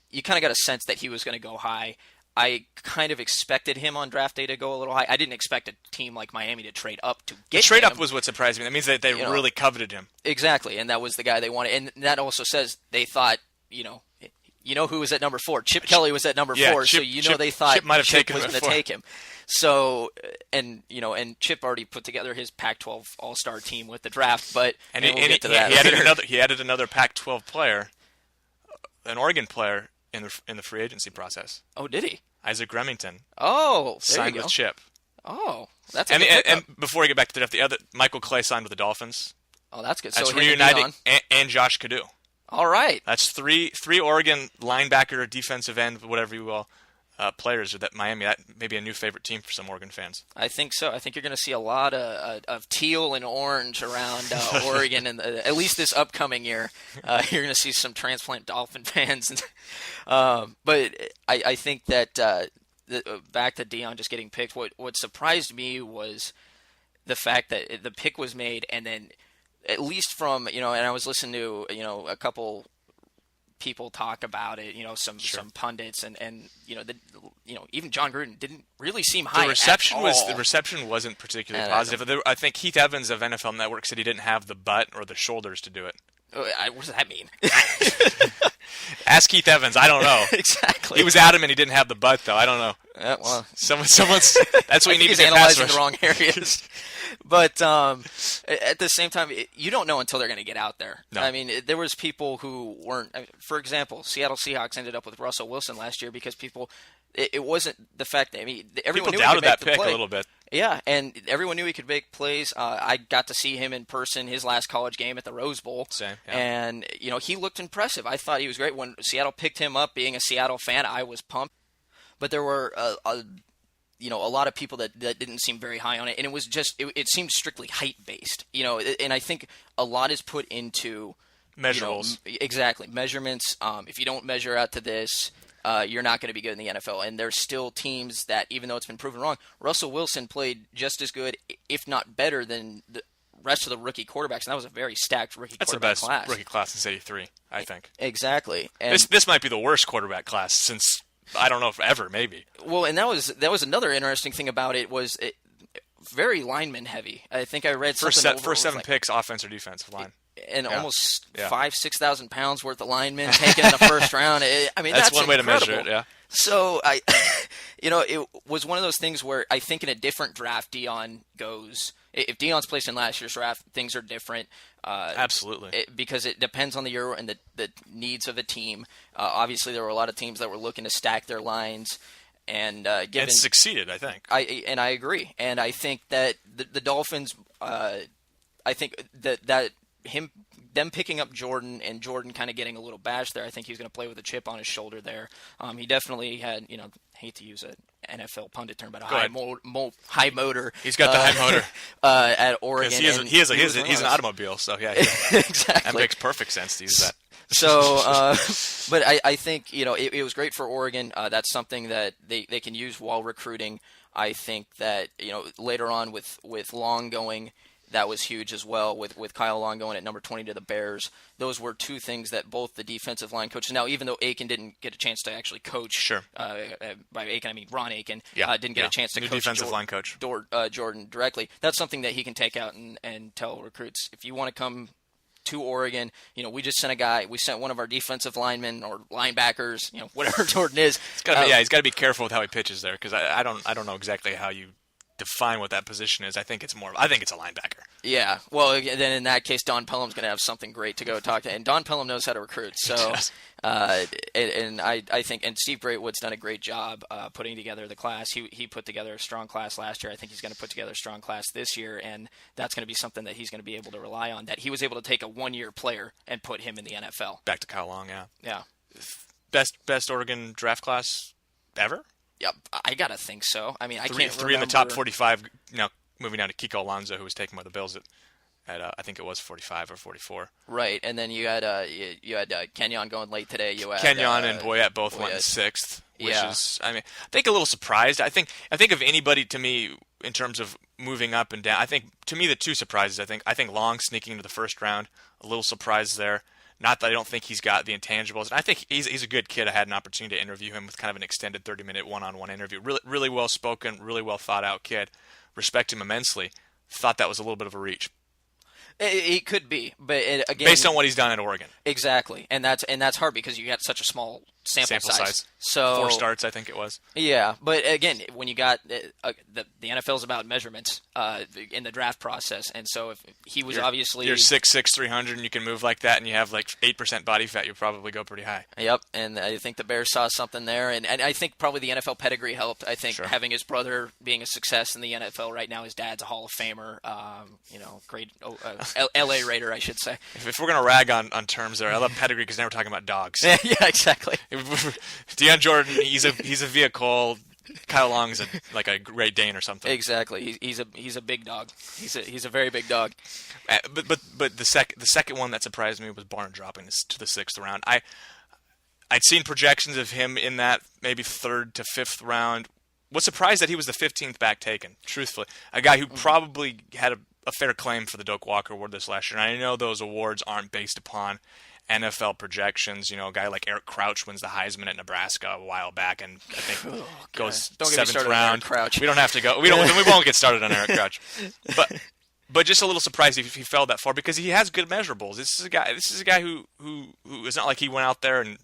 Speaker 1: you kind of got a sense that he was going to go high. I kind of expected him on draft day to go a little high. I didn't expect a team like Miami to trade up to get him.
Speaker 2: Trade up was what surprised me. That means that they really coveted him. Exactly,
Speaker 1: and that was the guy they wanted. And that also says they thought, who was at number 4? Chip Kelly was at number 4, so they thought Chip was going to take him. So, and Chip already put together his Pac-12 All-Star team with the draft, but
Speaker 2: we'll get to that. He added another Pac-12 player, an Oregon player in the free agency process.
Speaker 1: Oh, did he?
Speaker 2: Isaac Remington.
Speaker 1: Oh,
Speaker 2: signed with Chip.
Speaker 1: Oh, that's a good pickup.
Speaker 2: And before we get back to the draft, the other Michael Clay signed with the Dolphins.
Speaker 1: Oh, that's good.
Speaker 2: That's reuniting and Josh Cadeau.
Speaker 1: All right.
Speaker 2: That's three Oregon linebacker, defensive end, whatever you will, players that Miami. That may be a new favorite team for some Oregon fans.
Speaker 1: I think so. I think you're going to see a lot of teal and orange around Oregon, and at least this upcoming year, you're going to see some transplant Dolphin fans. But I think that back to Dion just getting picked. What surprised me was the fact that the pick was made, and then at least from and I was listening to a couple people talk about it, some pundits and even John Gruden didn't really seem high.
Speaker 2: The reception wasn't particularly positive. I think Keith Evans of NFL Network said he didn't have the butt or the shoulders to do it.
Speaker 1: What does that mean?
Speaker 2: Ask Keith Evans. I don't know.
Speaker 1: Exactly.
Speaker 2: He was adamant he didn't have the butt, though. I don't know.
Speaker 1: Well,
Speaker 2: someone's. That's what you need to
Speaker 1: get analyzing the wrong areas. But at the same time, you don't know until they're going to get out there.
Speaker 2: No.
Speaker 1: I mean, there was people who weren't. For example, Seattle Seahawks ended up with Russell Wilson last year because people. It wasn't the fact that everyone
Speaker 2: people
Speaker 1: knew
Speaker 2: doubted
Speaker 1: he could make
Speaker 2: that pick
Speaker 1: play.
Speaker 2: a little bit.
Speaker 1: Yeah, and everyone knew he could make plays. I got to see him in person his last college game at the Rose Bowl.
Speaker 2: Same, yeah.
Speaker 1: And, he looked impressive. I thought he was great. When Seattle picked him up, being a Seattle fan, I was pumped. But there were, a lot of people that didn't seem very high on it. And it was just, it seemed strictly height-based. And I think a lot is put into...
Speaker 2: Measurables.
Speaker 1: Exactly. Measurements. If you don't measure out to this... you're not going to be good in the NFL. And there's still teams that, even though it's been proven wrong, Russell Wilson played just as good, if not better, than the rest of the rookie quarterbacks. And that was a very stacked rookie quarterback class.
Speaker 2: That's the best rookie class since '83, I think.
Speaker 1: Exactly. And
Speaker 2: this might be the worst quarterback class since, I don't know, if ever, maybe.
Speaker 1: Well, and that was another interesting thing about it was very lineman heavy. I think I read something
Speaker 2: first 7 picks, offense or defensive line.
Speaker 1: And almost 5,000-6,000 pounds worth of linemen taken in the first round. That's
Speaker 2: one way
Speaker 1: incredible.
Speaker 2: to measure it. Yeah.
Speaker 1: So it was one of those things where I think in a different draft, Deion goes. If Deion's placed in last year's draft, things are different.
Speaker 2: Absolutely.
Speaker 1: Because it depends on the year and the needs of a team. Obviously, there were a lot of teams that were looking to stack their lines. And
Speaker 2: succeeded, I think.
Speaker 1: I agree. And I think that the Dolphins, I think that them picking up Jordan and Jordan kind of getting a little bashed there, I think he's going to play with a chip on his shoulder there. He definitely had, hate to use an NFL pundit term, but a high motor.
Speaker 2: He's got the high motor
Speaker 1: at Oregon.
Speaker 2: He's an automobile, so yeah.
Speaker 1: Exactly.
Speaker 2: That makes perfect sense to use that.
Speaker 1: So, but I think it was great for Oregon. That's something that they can use while recruiting. I think that later on with Long going, that was huge as well. With Kyle Long going at number 20 to the Bears, those were two things that both the defensive line coaches. Now, even though Aiken didn't get a chance to actually coach,
Speaker 2: sure.
Speaker 1: By Aiken I mean Ron Aiken, didn't get a chance to
Speaker 2: New
Speaker 1: coach
Speaker 2: defensive line coach
Speaker 1: Jordan directly. That's something that he can take out and tell recruits, if you want to come to Oregon, we just sent a guy. We sent one of our defensive linemen or linebackers, whatever Jordan is.
Speaker 2: He's got to be careful with how he pitches there, because I don't know exactly how you define what that position is. I think it's a linebacker. Yeah.
Speaker 1: Well, then in that case, Don Pelham's going to have something great to go talk to, and Don Pelham knows how to recruit. So, and I think, and Steve Greatwood's done a great job putting together the class. He put together a strong class last year. I think he's going to put together a strong class this year, and that's going to be something that he's going to be able to rely on. That he was able to take a one-year player and put him in the NFL.
Speaker 2: Back to Kyle Long, yeah.
Speaker 1: Yeah.
Speaker 2: Best Oregon draft class ever?
Speaker 1: Yeah, I gotta think so. I mean, I can't remember.
Speaker 2: Three in the top 45. Now moving down to Kiko Alonso, who was taken by the Bills at I think it was 45 or 44.
Speaker 1: Right, and then you had Kenyon going late today. You had
Speaker 2: Kenyon and Boyette both went in 6th, which is, I think a little surprised. I think of anybody, to me, in terms of moving up and down. I think, to me, the two surprises. I think Long sneaking into the first round, a little surprise there. Not that I don't think he's got the intangibles. And I think he's a good kid. I had an opportunity to interview him with kind of an extended 30-minute one-on-one interview. Really, really well-spoken, really well-thought-out kid. Respect him immensely. Thought that was a little bit of a reach.
Speaker 1: It could be, but again,
Speaker 2: based on what he's done at Oregon.
Speaker 1: Exactly, and that's hard because you got such a small sample size.
Speaker 2: So 4 starts, I think it was.
Speaker 1: Yeah, but again, when you got the NFL is about measurements in the draft process, and so if he was obviously
Speaker 2: you're 6'6", 300, and you can move like that, and you have like 8% body fat, you probably go pretty high.
Speaker 1: Yep, and I think the Bears saw something there, and I think probably the NFL pedigree helped. I think having his brother being a success in the NFL right now, his dad's a Hall of Famer, great L.A. Raider, I should say.
Speaker 2: If we're gonna rag on terms there, I love pedigree because now we're talking about dogs.
Speaker 1: Yeah, exactly.
Speaker 2: Deion Jordan, he's a vehicle. Kyle Long is like a Great Dane or something.
Speaker 1: Exactly. He's a big dog. He's a very big dog.
Speaker 2: But the second one that surprised me was Barn dropping this to the 6th round. I'd seen projections of him in that maybe 3rd to 5th round. Was surprised that he was the 15th back taken. Truthfully, a guy who probably had a fair claim for the Doak Walker Award this last year. And I know those awards aren't based upon NFL projections. A guy like Eric Crouch wins the Heisman at Nebraska a while back, and I think goes 7th round. We don't have to go. We won't get started on Eric Crouch. But just a little surprised if he fell that far, because he has good measurables. This is a guy who is not like he went out there and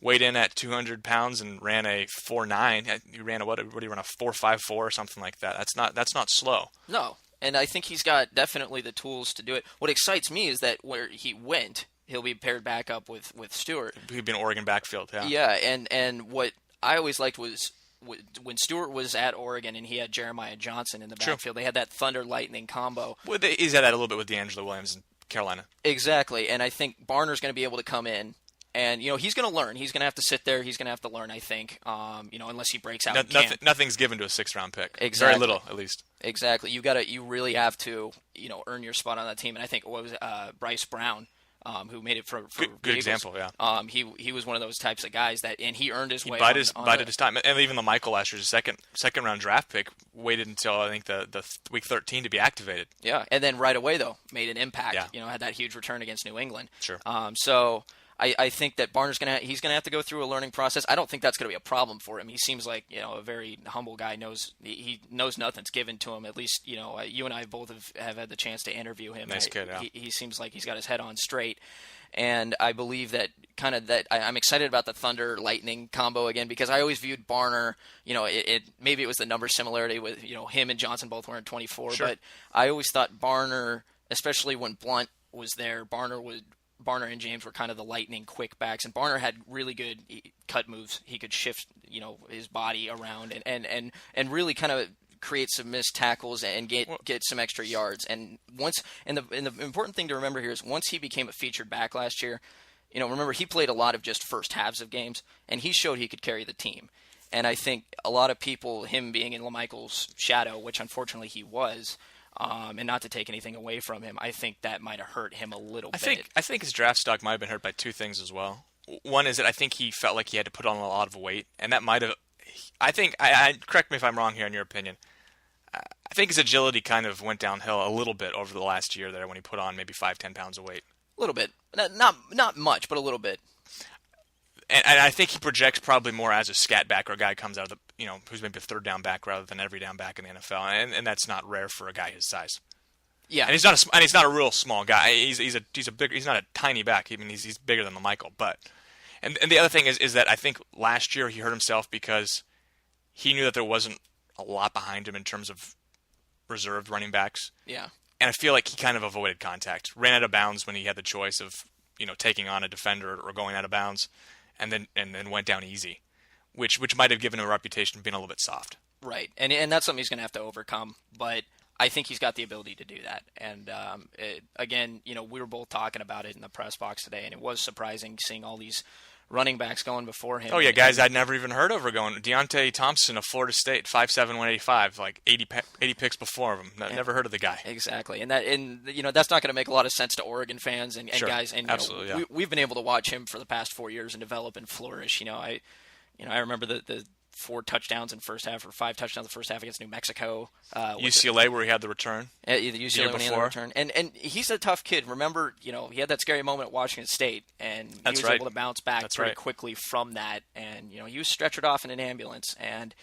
Speaker 2: weighed in at 200 pounds and ran a 4.9. He ran a what do you run, a 4.54 or something like that. That's not slow.
Speaker 1: No. And I think he's got definitely the tools to do it. What excites me is that where he went, he'll be paired back up with Stewart.
Speaker 2: He'd be an Oregon backfield, yeah.
Speaker 1: Yeah, and what I always liked was when Stewart was at Oregon and he had Jeremiah Johnson in the backfield, they had that Thunder Lightning combo.
Speaker 2: Well, he's had that a little bit with D'Angelo Williams in Carolina.
Speaker 1: Exactly, and I think Barner's going to be able to come in. And, he's going to learn. He's going to have to sit there. He's going to have to learn, I think, unless he breaks out in camp.
Speaker 2: Nothing's given to a 6th-round pick.
Speaker 1: Exactly.
Speaker 2: Very little, at least.
Speaker 1: Exactly. You really have to, earn your spot on that team. And I think, Bryce Brown, who made it for
Speaker 2: good example, yeah.
Speaker 1: He was one of those types of guys and he earned his way.
Speaker 2: Bided his time. And even Michael last year's second-round draft pick waited until, I think, the week 13 to be activated.
Speaker 1: Yeah, and then right away, though, made an impact. Yeah. Had that huge return against New England.
Speaker 2: Sure.
Speaker 1: So I think that Barner's he's gonna have to go through a learning process. I don't think that's gonna be a problem for him. He seems like a very humble guy. He knows nothing's given to him. At least you and I both have had the chance to interview him.
Speaker 2: Nice kid. Yeah.
Speaker 1: He seems like he's got his head on straight, and I believe that I'm excited about the Thunder Lightning combo again because I always viewed Barner. Maybe it was the number similarity with him and Johnson both wearing 24,
Speaker 2: sure.
Speaker 1: But I always thought Barner, especially when Blunt was there, Barner and James were kind of the lightning quick backs, and Barner had really good cut moves. He could shift, his body around and really kind of create some missed tackles and get some extra yards. And the important thing to remember here is once he became a featured back last year, remember he played a lot of just first halves of games, and he showed he could carry the team. And I think a lot of people, him being in LaMichael's shadow, which unfortunately he was. And not to take anything away from him, I think that might have hurt him a little bit.
Speaker 2: I think his draft stock might have been hurt by two things as well. One is that I think he felt like he had to put on a lot of weight, and that might have. I think. Correct me if I'm wrong here in your opinion. I think his agility kind of went downhill a little bit over the last year there when he put on maybe 5-10 pounds of weight.
Speaker 1: A little bit, not much, but a little bit.
Speaker 2: And I think he projects probably more as a scat back or a guy who comes out of the, who's maybe a third down back rather than every down back in the NFL, and that's not rare for a guy his size.
Speaker 1: Yeah,
Speaker 2: and he's not a real small guy. He's not a tiny back. I mean, he's bigger than LaMichael. But and the other thing is that I think last year he hurt himself because he knew that there wasn't a lot behind him in terms of reserved running backs.
Speaker 1: Yeah,
Speaker 2: and I feel like he kind of avoided contact, ran out of bounds when he had the choice of taking on a defender or going out of bounds. And then went down easy, which might have given him a reputation of being a little bit soft.
Speaker 1: Right, and that's something he's going to have to overcome. But I think he's got the ability to do that. And again, we were both talking about it in the press box today, and it was surprising seeing all these running backs going before him.
Speaker 2: Oh yeah, guys I'd never even heard of are going. Deontay Thompson of Florida State, 5'7", 185, like 80 picks before him. Never heard of the guy.
Speaker 1: Exactly, and that's not going to make a lot of sense to Oregon fans and
Speaker 2: sure.
Speaker 1: guys. And
Speaker 2: absolutely, yeah.
Speaker 1: we've been able to watch him for the past 4 years and develop and flourish. I remember the 4 touchdowns in first half or 5 touchdowns in the first half against New Mexico.
Speaker 2: UCLA where he had the return.
Speaker 1: The UCLA when he had the return. And he's a tough kid. Remember, he had that scary moment at Washington State, and he was able to bounce back pretty quickly from that. And, he was stretchered off in an ambulance. And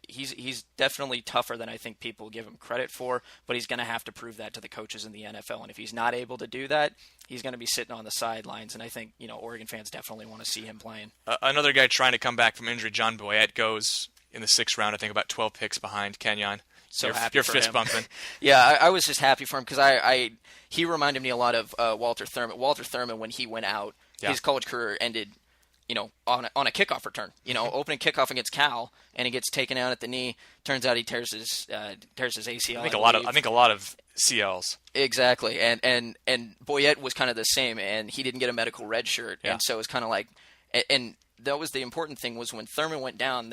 Speaker 1: he's definitely tougher than I think people give him credit for, but he's going to have to prove that to the coaches in the NFL. And if he's not able to do that, he's going to be sitting on the sidelines. And I think, Oregon fans definitely want to see him playing.
Speaker 2: Another guy trying to come back from injury, John Boyette, goes in the 6th round, I think about 12 picks behind Kenyon.
Speaker 1: So happy
Speaker 2: you're
Speaker 1: for
Speaker 2: fist
Speaker 1: him.
Speaker 2: bumping.
Speaker 1: Yeah, I was just happy for him because he reminded me a lot of Walter Thurman. Walter Thurman, when he went out, his college career ended on a kickoff return, opening kickoff against Cal, and he gets taken out at the knee. Turns out he tears his ACL.
Speaker 2: I think a lot of CLs.
Speaker 1: Exactly, and Boyette was kind of the same, and he didn't get a medical red shirt, and so it was kind of like, and that was the important thing was when Thurman went down,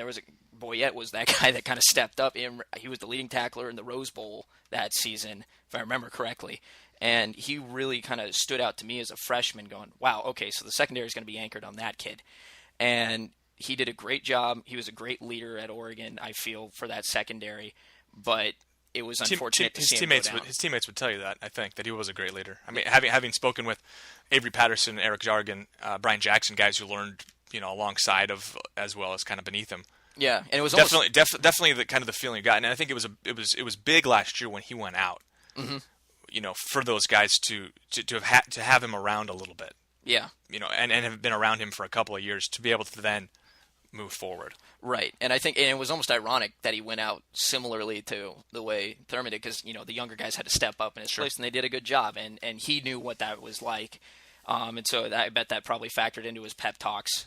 Speaker 1: Boyette was that guy that kind of stepped up. He was the leading tackler in the Rose Bowl that season, if I remember correctly. And he really kind of stood out to me as a freshman going, wow, okay, so the secondary is going to be anchored on that kid. And he did a great job. He was a great leader at Oregon, I feel, for that secondary. But it was unfortunate to see him go down.
Speaker 2: His teammates would tell you that, I think, that he was a great leader. I mean, having spoken with Avery Patterson, Eric Jargan, Brian Jackson, guys who learned, alongside of as well as kind of beneath him.
Speaker 1: Yeah, and it was
Speaker 2: definitely the kind of the feeling you got. And I think it was big last year when he went out. Mm-hmm. For those guys to have him around a little bit.
Speaker 1: Yeah.
Speaker 2: And have been around him for a couple of years to be able to then move forward.
Speaker 1: Right. And I think it was almost ironic that he went out similarly to the way Thurman did because, the younger guys had to step up in his place and they did a good job and he knew what that was like. And so I bet that probably factored into his pep talks,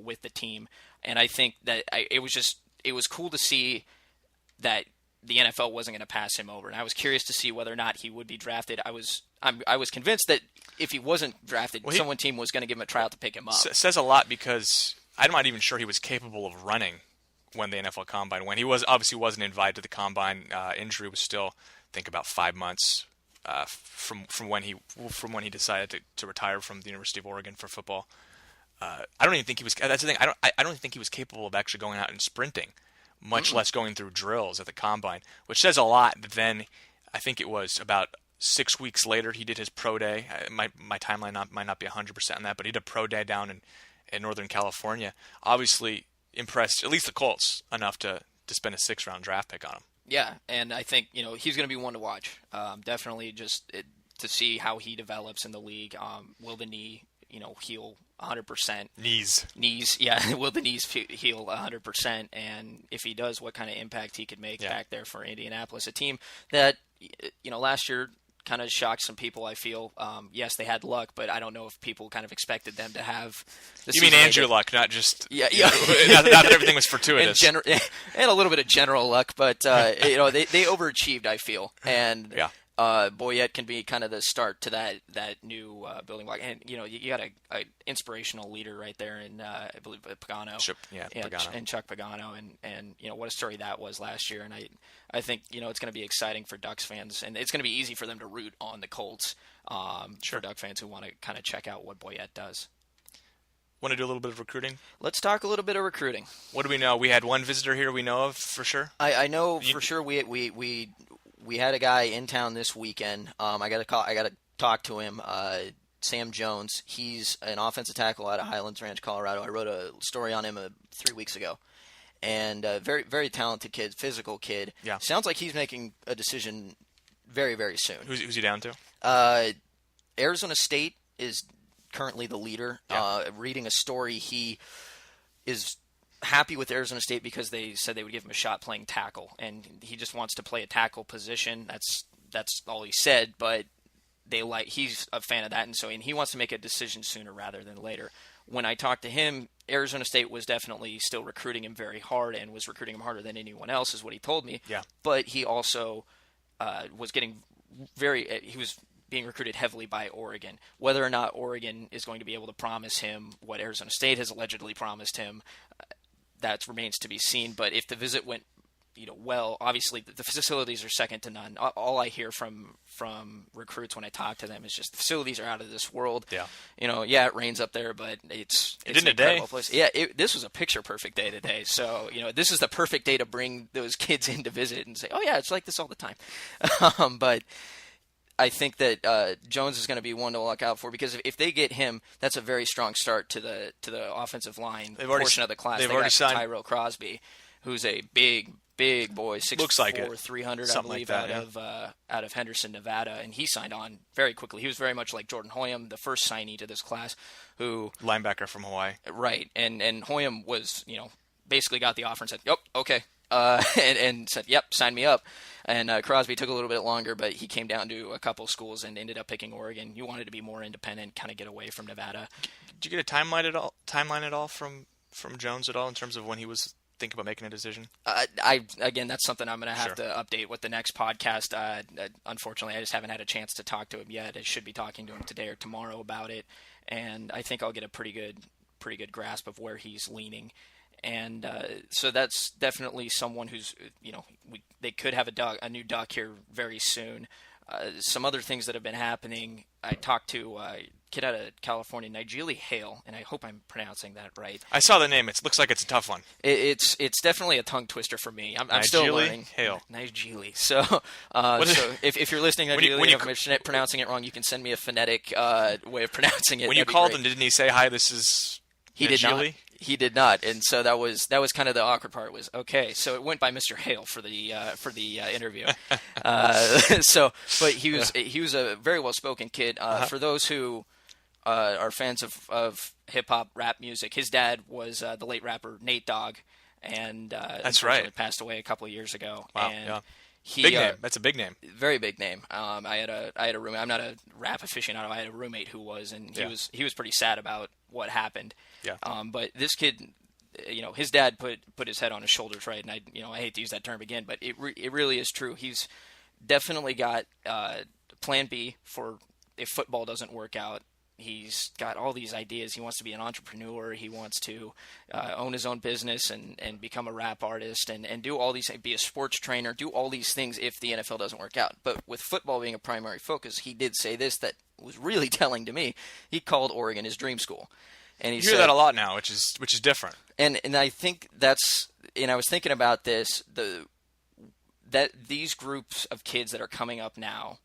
Speaker 1: with the team. And I think that it was cool to see that the NFL wasn't going to pass him over. And I was curious to see whether or not he would be drafted. I was convinced that if he wasn't drafted, someone team was going to give him a tryout to pick him up.
Speaker 2: Says a lot, because I'm not even sure he was capable of running when the NFL Combine went. He obviously wasn't invited to the Combine. Injury was still, I think, about 5 months from when he decided to retire from the University of Oregon for football. I don't even think he was. That's the thing. I don't think he was capable of actually going out and sprinting, much less going through drills at the Combine, which says a lot. Then I think it was about 6 weeks later he did his pro day. My timeline might not be 100% on that, but he did a pro day down in Northern California. Obviously impressed at least the Colts enough to spend a 6th-round draft pick on him.
Speaker 1: Yeah, and I think he's going to be one to watch. Definitely to see how he develops in the league. Will the knee heal 100%? Knees, yeah. Will the knees heal 100%? And if he does, what kind of impact he could make back there for Indianapolis, a team that last year kind of shocked some people, I feel. Yes, they had luck, but I don't know if people kind of expected them to have the
Speaker 2: You mean Andrew luck, not just...
Speaker 1: Yeah.
Speaker 2: Not that everything was fortuitous.
Speaker 1: And a little bit of general luck, but, they overachieved, I feel. And Boyette can be kind of the start to that new building block. And, you got a inspirational leader right there in, I believe, Pagano.
Speaker 2: Pagano.
Speaker 1: And Chuck Pagano. And what a story that was last year. And I think, it's going to be exciting for Ducks fans. And it's going to be easy for them to root on the Colts for Duck fans who want to kind of check out what Boyette does.
Speaker 2: Want to do a little bit of recruiting?
Speaker 1: Let's talk a little bit of recruiting.
Speaker 2: What do we know? We had one visitor here we know of for sure?
Speaker 1: I know for sure we had a guy in town this weekend. I got to talk to him. Sam Jones. He's an offensive tackle out of Highlands Ranch, Colorado. I wrote a story on him 3 weeks ago. And very, very talented kid, physical kid.
Speaker 2: Yeah.
Speaker 1: Sounds like he's making a decision very, very soon.
Speaker 2: Who's he down to?
Speaker 1: Arizona State is currently the leader.
Speaker 2: Yeah.
Speaker 1: Reading a story, he is happy with Arizona State because they said they would give him a shot playing tackle, and he just wants to play a tackle position. That's all he said, but he's a fan of that, and he wants to make a decision sooner rather than later. When I talked to him, Arizona State was definitely still recruiting him very hard and was recruiting him harder than anyone else, is what he told me.
Speaker 2: Yeah.
Speaker 1: But he also was getting he was being recruited heavily by Oregon. Whether or not Oregon is going to be able to promise him what Arizona State has allegedly promised him, that remains to be seen. But if the visit went, well, obviously the facilities are second to none. All I hear from recruits when I talk to them is just the facilities are out of this world.
Speaker 2: Yeah.
Speaker 1: It rains up there, but it's
Speaker 2: an
Speaker 1: incredible place. Yeah, this was a picture perfect day today. So, this is the perfect day to bring those kids in to visit and say, oh yeah, it's like this all the time. But I think that Jones is going to be one to look out for, because if they get him, that's a very strong start to the offensive line portion of the class.
Speaker 2: They've already signed
Speaker 1: Tyrell Crosby, who's a big boy, 6'4", 300, I believe, out of Henderson, Nevada, and he signed on very quickly. He was very much like Jordan Hoyam, the first signee to this class, who
Speaker 2: linebacker from Hawaii,
Speaker 1: right? And Hoyam was basically got the offer and said, "Yep, okay," and said, "Yep, sign me up." And Crosby took a little bit longer, but he came down to a couple schools and ended up picking Oregon. You wanted to be more independent, kind of get away from Nevada.
Speaker 2: Did you get a timeline at all from Jones at all in terms of when he was thinking about making a decision?
Speaker 1: Again, that's something I'm going to have to update with the next podcast. Unfortunately, I just haven't had a chance to talk to him yet. I should be talking to him today or tomorrow about it, and I think I'll get a pretty good grasp of where he's leaning. And so that's definitely someone who's, they could have a new Duck here very soon. Some other things that have been happening. I talked to a kid out of California, Nigeli Hale, and I hope I'm pronouncing that right.
Speaker 2: I saw the name. It looks like it's a tough one.
Speaker 1: It's definitely a tongue twister for me. I'm still learning.
Speaker 2: Hale.
Speaker 1: Nigeli. So, if you're listening, Nigeli, if I'm pronouncing it wrong, you can send me a phonetic way of pronouncing it.
Speaker 2: When you called him, didn't he say, "Hi, this is"?
Speaker 1: He did not. He did not, and so that was kind of the awkward part. Was okay. So it went by Mr. Hale for the interview. But he was a very well spoken kid. For those who are fans of hip hop rap music, his dad was the late rapper Nate Dogg, and
Speaker 2: that's right,
Speaker 1: passed away a couple of years ago.
Speaker 2: Wow.
Speaker 1: And
Speaker 2: yeah. Big name. That's a big name.
Speaker 1: Very big name. I had a roommate. I'm not a rap aficionado. I had a roommate who was, and he was pretty sad about what happened.
Speaker 2: Yeah.
Speaker 1: But this kid, his dad put his head on his shoulders, right? And I hate to use that term again, but it really is true. He's definitely got plan B for if football doesn't work out. He's got all these ideas. He wants to be an entrepreneur. He wants to own his own business and become a rap artist and do all these, be a sports trainer, do all these things if the NFL doesn't work out. But with football being a primary focus, he did say this that was really telling to me. He called Oregon his dream school. And he
Speaker 2: you hear that a lot now, which is different.
Speaker 1: And I think that's, and I was thinking about this, that these groups of kids that are coming up now,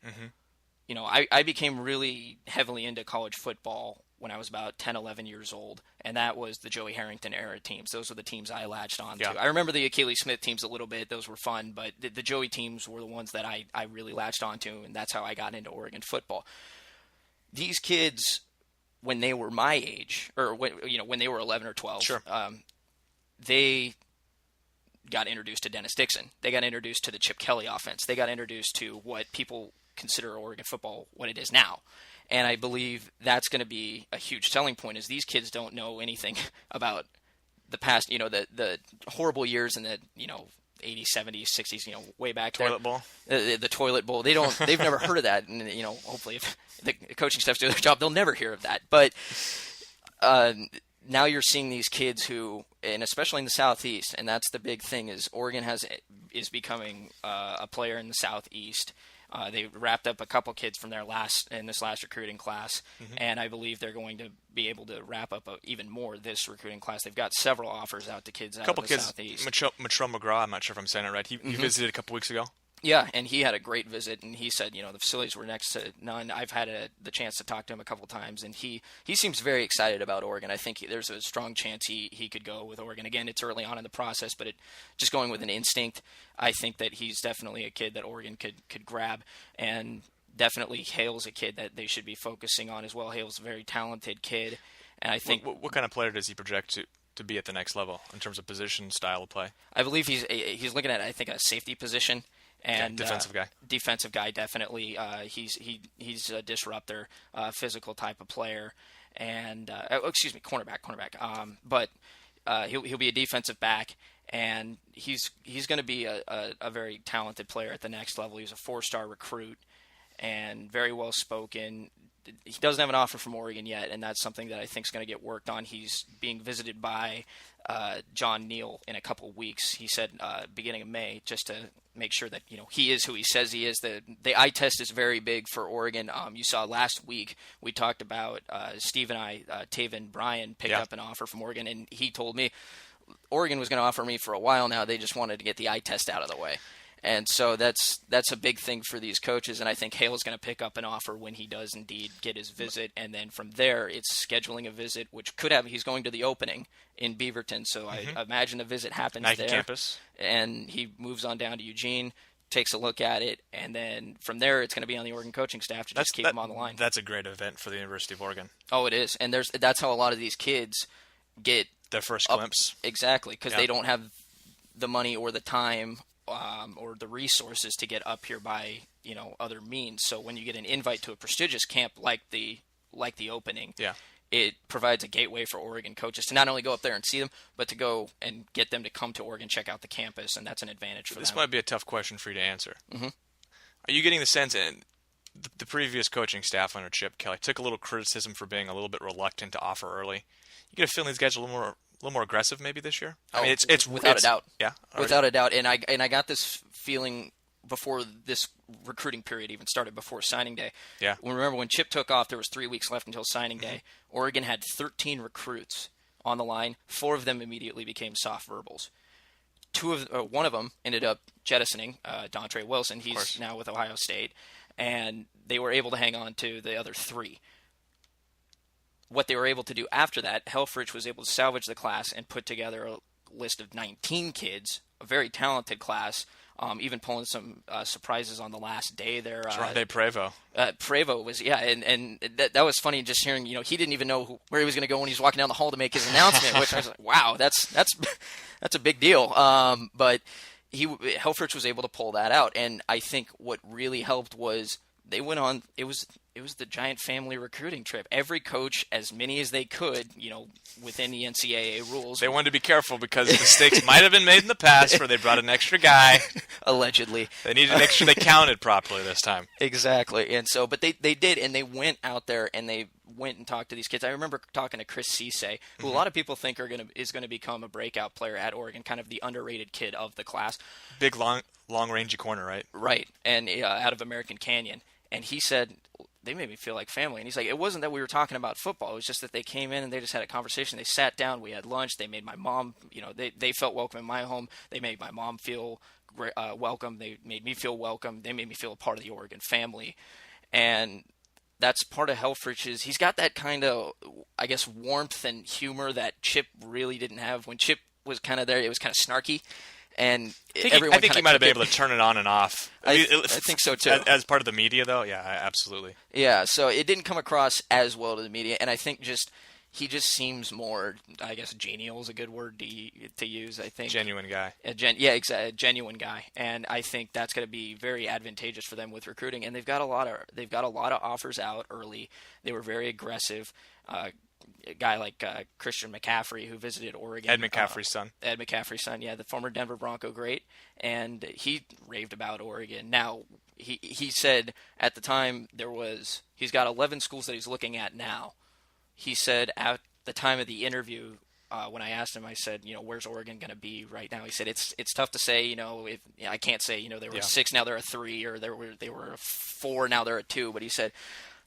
Speaker 1: I became really heavily into college football when I was about 10, 11 years old, and that was the Joey Harrington era teams. Those were the teams I latched on to. I remember the Achilles Smith teams a little bit. Those were fun, but the Joey teams were the ones that I really latched onto, and that's how I got into Oregon football. These kids, when they were my age, or when they were 11 or 12, they got introduced to Dennis Dixon. They got introduced to the Chip Kelly offense. They got introduced to what people consider Oregon football what it is now. And I believe that's going to be a huge selling point is these kids don't know anything about the past, the horrible years in the, 80s, 70s, 60s, way back there.
Speaker 2: Toilet bowl.
Speaker 1: The toilet bowl. They've never heard of that. And, hopefully if the coaching staff's doing their job, they'll never hear of that. But now you're seeing these kids who, and especially in the Southeast, and that's the big thing is Oregon is becoming a player in the Southeast. They wrapped up a couple kids from this last recruiting class, and I believe they're going to be able to wrap up even more this recruiting class. They've got several offers out to kids out of the Southeast.
Speaker 2: Matro McGraw, I'm not sure if I'm saying it right. He visited a couple weeks ago.
Speaker 1: Yeah, and he had a great visit, and he said, the facilities were next to none. I've had the chance to talk to him a couple times, and he seems very excited about Oregon. I think there's a strong chance he could go with Oregon. Again, it's early on in the process, but just going with an instinct, I think that he's definitely a kid that Oregon could grab, and definitely Hale's a kid that they should be focusing on as well. Hale's a very talented kid, and I think...
Speaker 2: What kind of player does he project to be at the next level in terms of position, style of play?
Speaker 1: I believe he's looking at, I think, a safety position. And
Speaker 2: defensive guy.
Speaker 1: Defensive guy, definitely. He's a disruptor, physical type of player, and cornerback. But he'll be a defensive back, and he's going to be a very talented player at the next level. He's a 4-star recruit, and very well spoken. He doesn't have an offer from Oregon yet, and that's something that I think is going to get worked on. He's being visited by John Neal in a couple of weeks. He said beginning of May, just to make sure that he is who he says he is. The eye test is very big for Oregon. You saw last week we talked about Steve and I, Taven Bryan picked up an offer from Oregon, and he told me Oregon was going to offer me for a while now. They just wanted to get the eye test out of the way. And so that's a big thing for these coaches, and I think Hale's going to pick up an offer when he does indeed get his visit, and then from there it's scheduling a visit, which could have – he's going to the opening in Beaverton, so I imagine the visit happens
Speaker 2: Nike
Speaker 1: there.
Speaker 2: campus.
Speaker 1: And he moves on down to Eugene, takes a look at it, and then from there it's going to be on the Oregon coaching staff to just keep him on the line.
Speaker 2: That's a great event for the University of Oregon.
Speaker 1: Oh, it is, and that's how a lot of these kids get –
Speaker 2: their first glimpse.
Speaker 1: Exactly, because they don't have the money or the time – or the resources to get up here by other means. So when you get an invite to a prestigious camp like the opening, it provides a gateway for Oregon coaches to not only go up there and see them, but to go and get them to come to Oregon, check out the campus, and that's an advantage for them.
Speaker 2: This might be a tough question for you to answer. Are you getting the sense, and the previous coaching staff under Chip Kelly took a little criticism for being a little bit reluctant to offer early? You get a feeling these guys are a little more aggressive maybe this year? I mean, it's
Speaker 1: without a doubt.
Speaker 2: Yeah,
Speaker 1: without a doubt. And I got this feeling before this recruiting period even started, before signing day.
Speaker 2: Yeah.
Speaker 1: Remember when Chip took off, there was 3 weeks left until signing day. Oregon had 13 recruits on the line. 4 of them immediately became soft verbals. One of them ended up jettisoning Dontre Wilson. He's now with Ohio State, and they were able to hang on to the other 3. What they were able to do after that, Helfrich was able to salvage the class and put together a list of 19 kids, a very talented class, even pulling some surprises on the last day there.
Speaker 2: Rondé Prevo.
Speaker 1: Prevo was, and that was funny just hearing, he didn't even know where he was going to go when he was walking down the hall to make his announcement, which I was like, wow, that's a big deal. But Helfrich was able to pull that out, and I think what really helped was they went on. It was the giant family recruiting trip. Every coach, as many as they could, within the NCAA rules.
Speaker 2: They wanted to be careful because mistakes might have been made in the past where they brought an extra guy.
Speaker 1: Allegedly.
Speaker 2: They needed an extra. They counted properly this time.
Speaker 1: Exactly. And so, but they did, and they went out there and they went and talked to these kids. I remember talking to Chris Cisse, who a lot of people think is going to become a breakout player at Oregon, kind of the underrated kid of the class.
Speaker 2: Big, long rangy corner, right?
Speaker 1: Right. And out of American Canyon. And he said, they made me feel like family. And he's like, it wasn't that we were talking about football. It was just that they came in and they just had a conversation. They sat down. We had lunch. They made my mom, they felt welcome in my home. They made my mom feel welcome. They made me feel welcome. They made me feel a part of the Oregon family. And that's part of Helfrich's. He's got that kind of, I guess, warmth and humor that Chip really didn't have. When Chip was kind of there, it was kind of snarky. And
Speaker 2: I think he might have been able to turn it on and off.
Speaker 1: I think so too.
Speaker 2: As part of the media, though, yeah, absolutely.
Speaker 1: Yeah, so it didn't come across as well to the media, and I think he just seems more, I guess, genial is a good word to use. I think
Speaker 2: genuine guy.
Speaker 1: A genuine guy, and I think that's going to be very advantageous for them with recruiting. And they've got a lot of offers out early. They were very aggressive. A guy like Christian McCaffrey, who visited Oregon.
Speaker 2: Ed McCaffrey's son.
Speaker 1: Ed McCaffrey's son, yeah, the former Denver Bronco great. And he raved about Oregon. Now, he said at the time he's got 11 schools that he's looking at now. He said at the time of the interview, when I asked him, I said, where's Oregon going to be right now? He said, it's tough to say, if I can't say, they were 6, now they're a 3, or they were a 4, now they're a 2. But he said,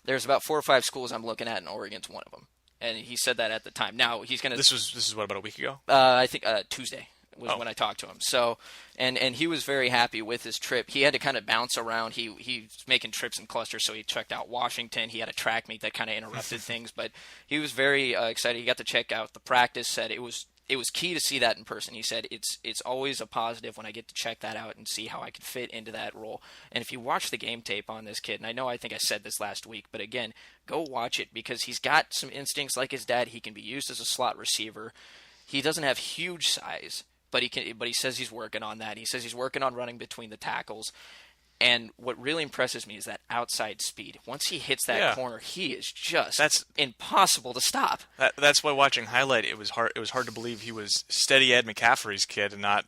Speaker 1: there's about 4 or 5 schools I'm looking at, and Oregon's one of them. And he said that at the time. Now he's going to.
Speaker 2: This is what, about a week ago?
Speaker 1: I think Tuesday was when I talked to him. So, and he was very happy with his trip. He had to kind of bounce around. He's making trips in clusters, so he checked out Washington. He had a track meet that kind of interrupted things, but he was very excited. He got to check out the practice. Said it was key to see that in person. He said it's always a positive when I get to check that out and see how I can fit into that role. And if you watch the game tape on this kid, and I think I said this last week, but again, go watch it because he's got some instincts like his dad. He can be used as a slot receiver. He doesn't have huge size, but he says he's working on that. He says he's working on running between the tackles. And what really impresses me is that outside speed. Once he hits that corner, he is just impossible to stop.
Speaker 2: That's why watching highlight, it was hard to believe he was steady Ed McCaffrey's kid and not.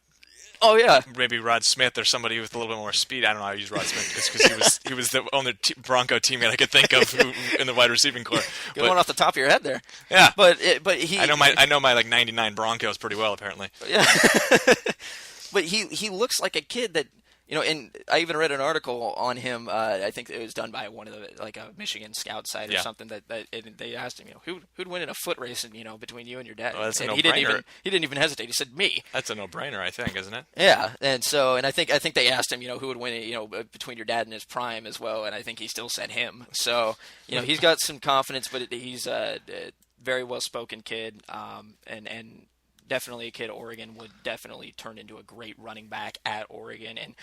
Speaker 1: Oh yeah,
Speaker 2: maybe Rod Smith or somebody with a little bit more speed. I don't know how to use Rod Smith because he was the only Bronco teammate I could think of in the wide receiving corps.
Speaker 1: Good one off the top of your head there.
Speaker 2: Yeah,
Speaker 1: but he.
Speaker 2: I know my like 99 Broncos pretty well apparently.
Speaker 1: Yeah, but he looks like a kid that. And I even read an article on him. I think it was done by one of a Michigan scout site or something. That they asked him, who'd win in a foot race, between you and your dad.
Speaker 2: Well, that's
Speaker 1: and
Speaker 2: a
Speaker 1: he
Speaker 2: no-brainer.
Speaker 1: He didn't even hesitate. He said me.
Speaker 2: That's a no-brainer, I think, isn't it?
Speaker 1: Yeah, and I think they asked him, who would win, between your dad and his prime as well, and I think he still said him. So, he's got some confidence, but he's a very well-spoken kid, and definitely a kid Oregon would definitely turn into a great running back at Oregon. And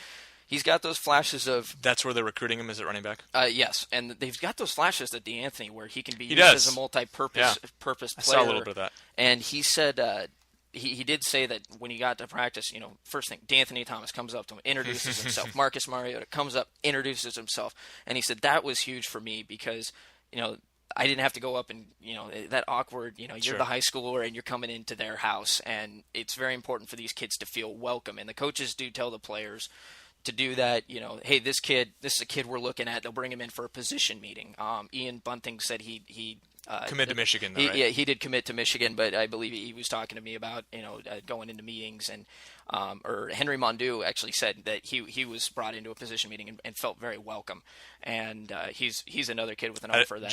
Speaker 1: he's got those flashes of...
Speaker 2: That's where they're recruiting him as a running back?
Speaker 1: Yes, and they've got those flashes at DeAnthony where he can be used as a multi-purpose player. I
Speaker 2: saw a little bit of that.
Speaker 1: And he said... He did say that when he got to practice, first thing, D'Anthony Thomas comes up to him, introduces himself. Marcus Mariota comes up, introduces himself. And he said, that was huge for me because, I didn't have to go up and, that awkward, you're the high schooler and you're coming into their house. And it's very important for these kids to feel welcome. And the coaches do tell the players to do that, hey, this is a kid we're looking at. They'll bring him in for a position meeting. Ian Bunting said he
Speaker 2: commit to Michigan, though, right?
Speaker 1: Yeah, he did commit to Michigan, but I believe he was talking to me about going into meetings, and or Henry Mondu actually said that he was brought into a position meeting and felt very welcome, and he's another kid with an offer. That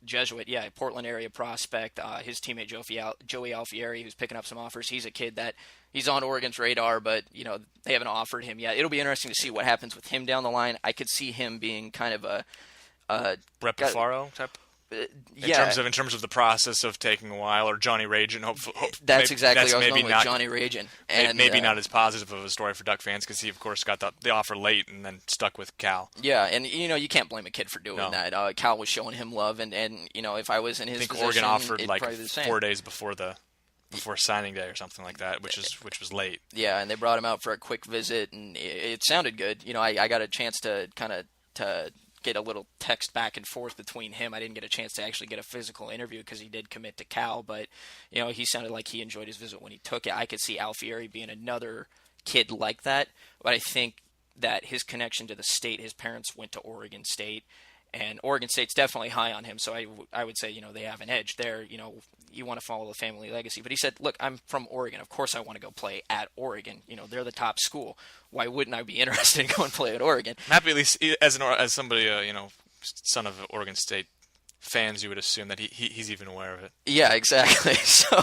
Speaker 1: Jesuit, yeah, Portland area prospect. His teammate Joey Alfieri, who's picking up some offers. He's a kid that he's on Oregon's radar, but they haven't offered him yet. It'll be interesting to see what happens with him down the line. I could see him being kind of a
Speaker 2: Brett Bafaro type. In terms of the process of taking a while, or Johnny Rajan.
Speaker 1: That's exactly what I was going with, Johnny Rajan.
Speaker 2: And maybe not as positive of a story for Duck fans because he, of course, got the offer late and then stuck with Cal.
Speaker 1: Yeah, and you can't blame a kid for doing that. Cal was showing him love, and if I was in his position,
Speaker 2: Oregon offered
Speaker 1: it'd
Speaker 2: like
Speaker 1: probably be the same.
Speaker 2: 4 days before the before signing day or something like that, which was late.
Speaker 1: Yeah, and they brought him out for a quick visit, and it sounded good. I got a chance to kind of get a little text back and forth between him. I didn't get a chance to actually get a physical interview because he did commit to Cal, but he sounded like he enjoyed his visit when he took it. I could see Alfieri being another kid like that, but I think that his connection to the state, his parents went to Oregon State, and Oregon State's definitely high on him, so I would say, they have an edge there. You want to follow the family legacy. But he said, look, I'm from Oregon. Of course I want to go play at Oregon. They're the top school. Why wouldn't I be interested in going to play at Oregon?
Speaker 2: I'm happy, at least as somebody, son of Oregon State fans, you would assume that he's even aware of it.
Speaker 1: Yeah, exactly. So,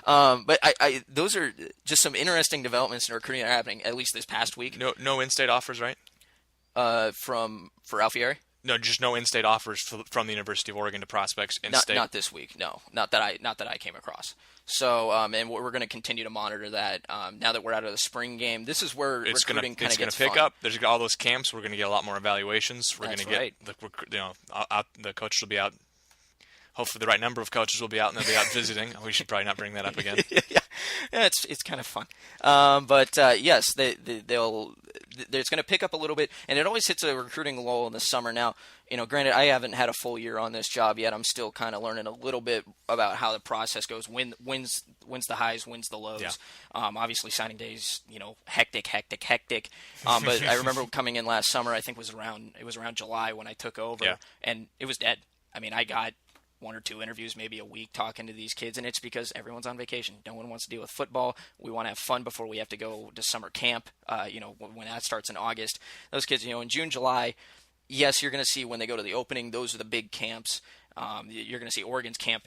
Speaker 1: but I those are just some interesting developments in recruiting that are happening, at least this past week.
Speaker 2: No in-state offers, right?
Speaker 1: For Alfieri?
Speaker 2: No, just no in-state offers from the University of Oregon to prospects in-state.
Speaker 1: Not this week. No, not that I came across. So, and we're going to continue to monitor that. Now that we're out of the spring game, this is where recruiting kind of gets
Speaker 2: pick
Speaker 1: fun.
Speaker 2: Up. There's all those camps. We're going to get a lot more evaluations. We're going to get the coaches will be out. Hopefully, the right number of coaches will be out and they'll be out visiting. We should probably not bring that up again.
Speaker 1: Yeah, it's kind of fun. But yes, it's going to pick up a little bit, and it always hits a recruiting lull in the summer. Now, granted, I haven't had a full year on this job yet. I'm still kind of learning a little bit about how the process goes. When's the highs, when's the lows.
Speaker 2: Yeah.
Speaker 1: Obviously, signing days, hectic. But I remember coming in last summer. I think it was around July when I took over, and it was dead. I mean, I got 1 or 2 interviews, maybe a week, talking to these kids, and it's because everyone's on vacation. No one wants to deal with football. We want to have fun before we have to go to summer camp. When that starts in August, those kids, in June, July, yes, you're going to see when they go to the opening. Those are the big camps. You're going to see Oregon's camp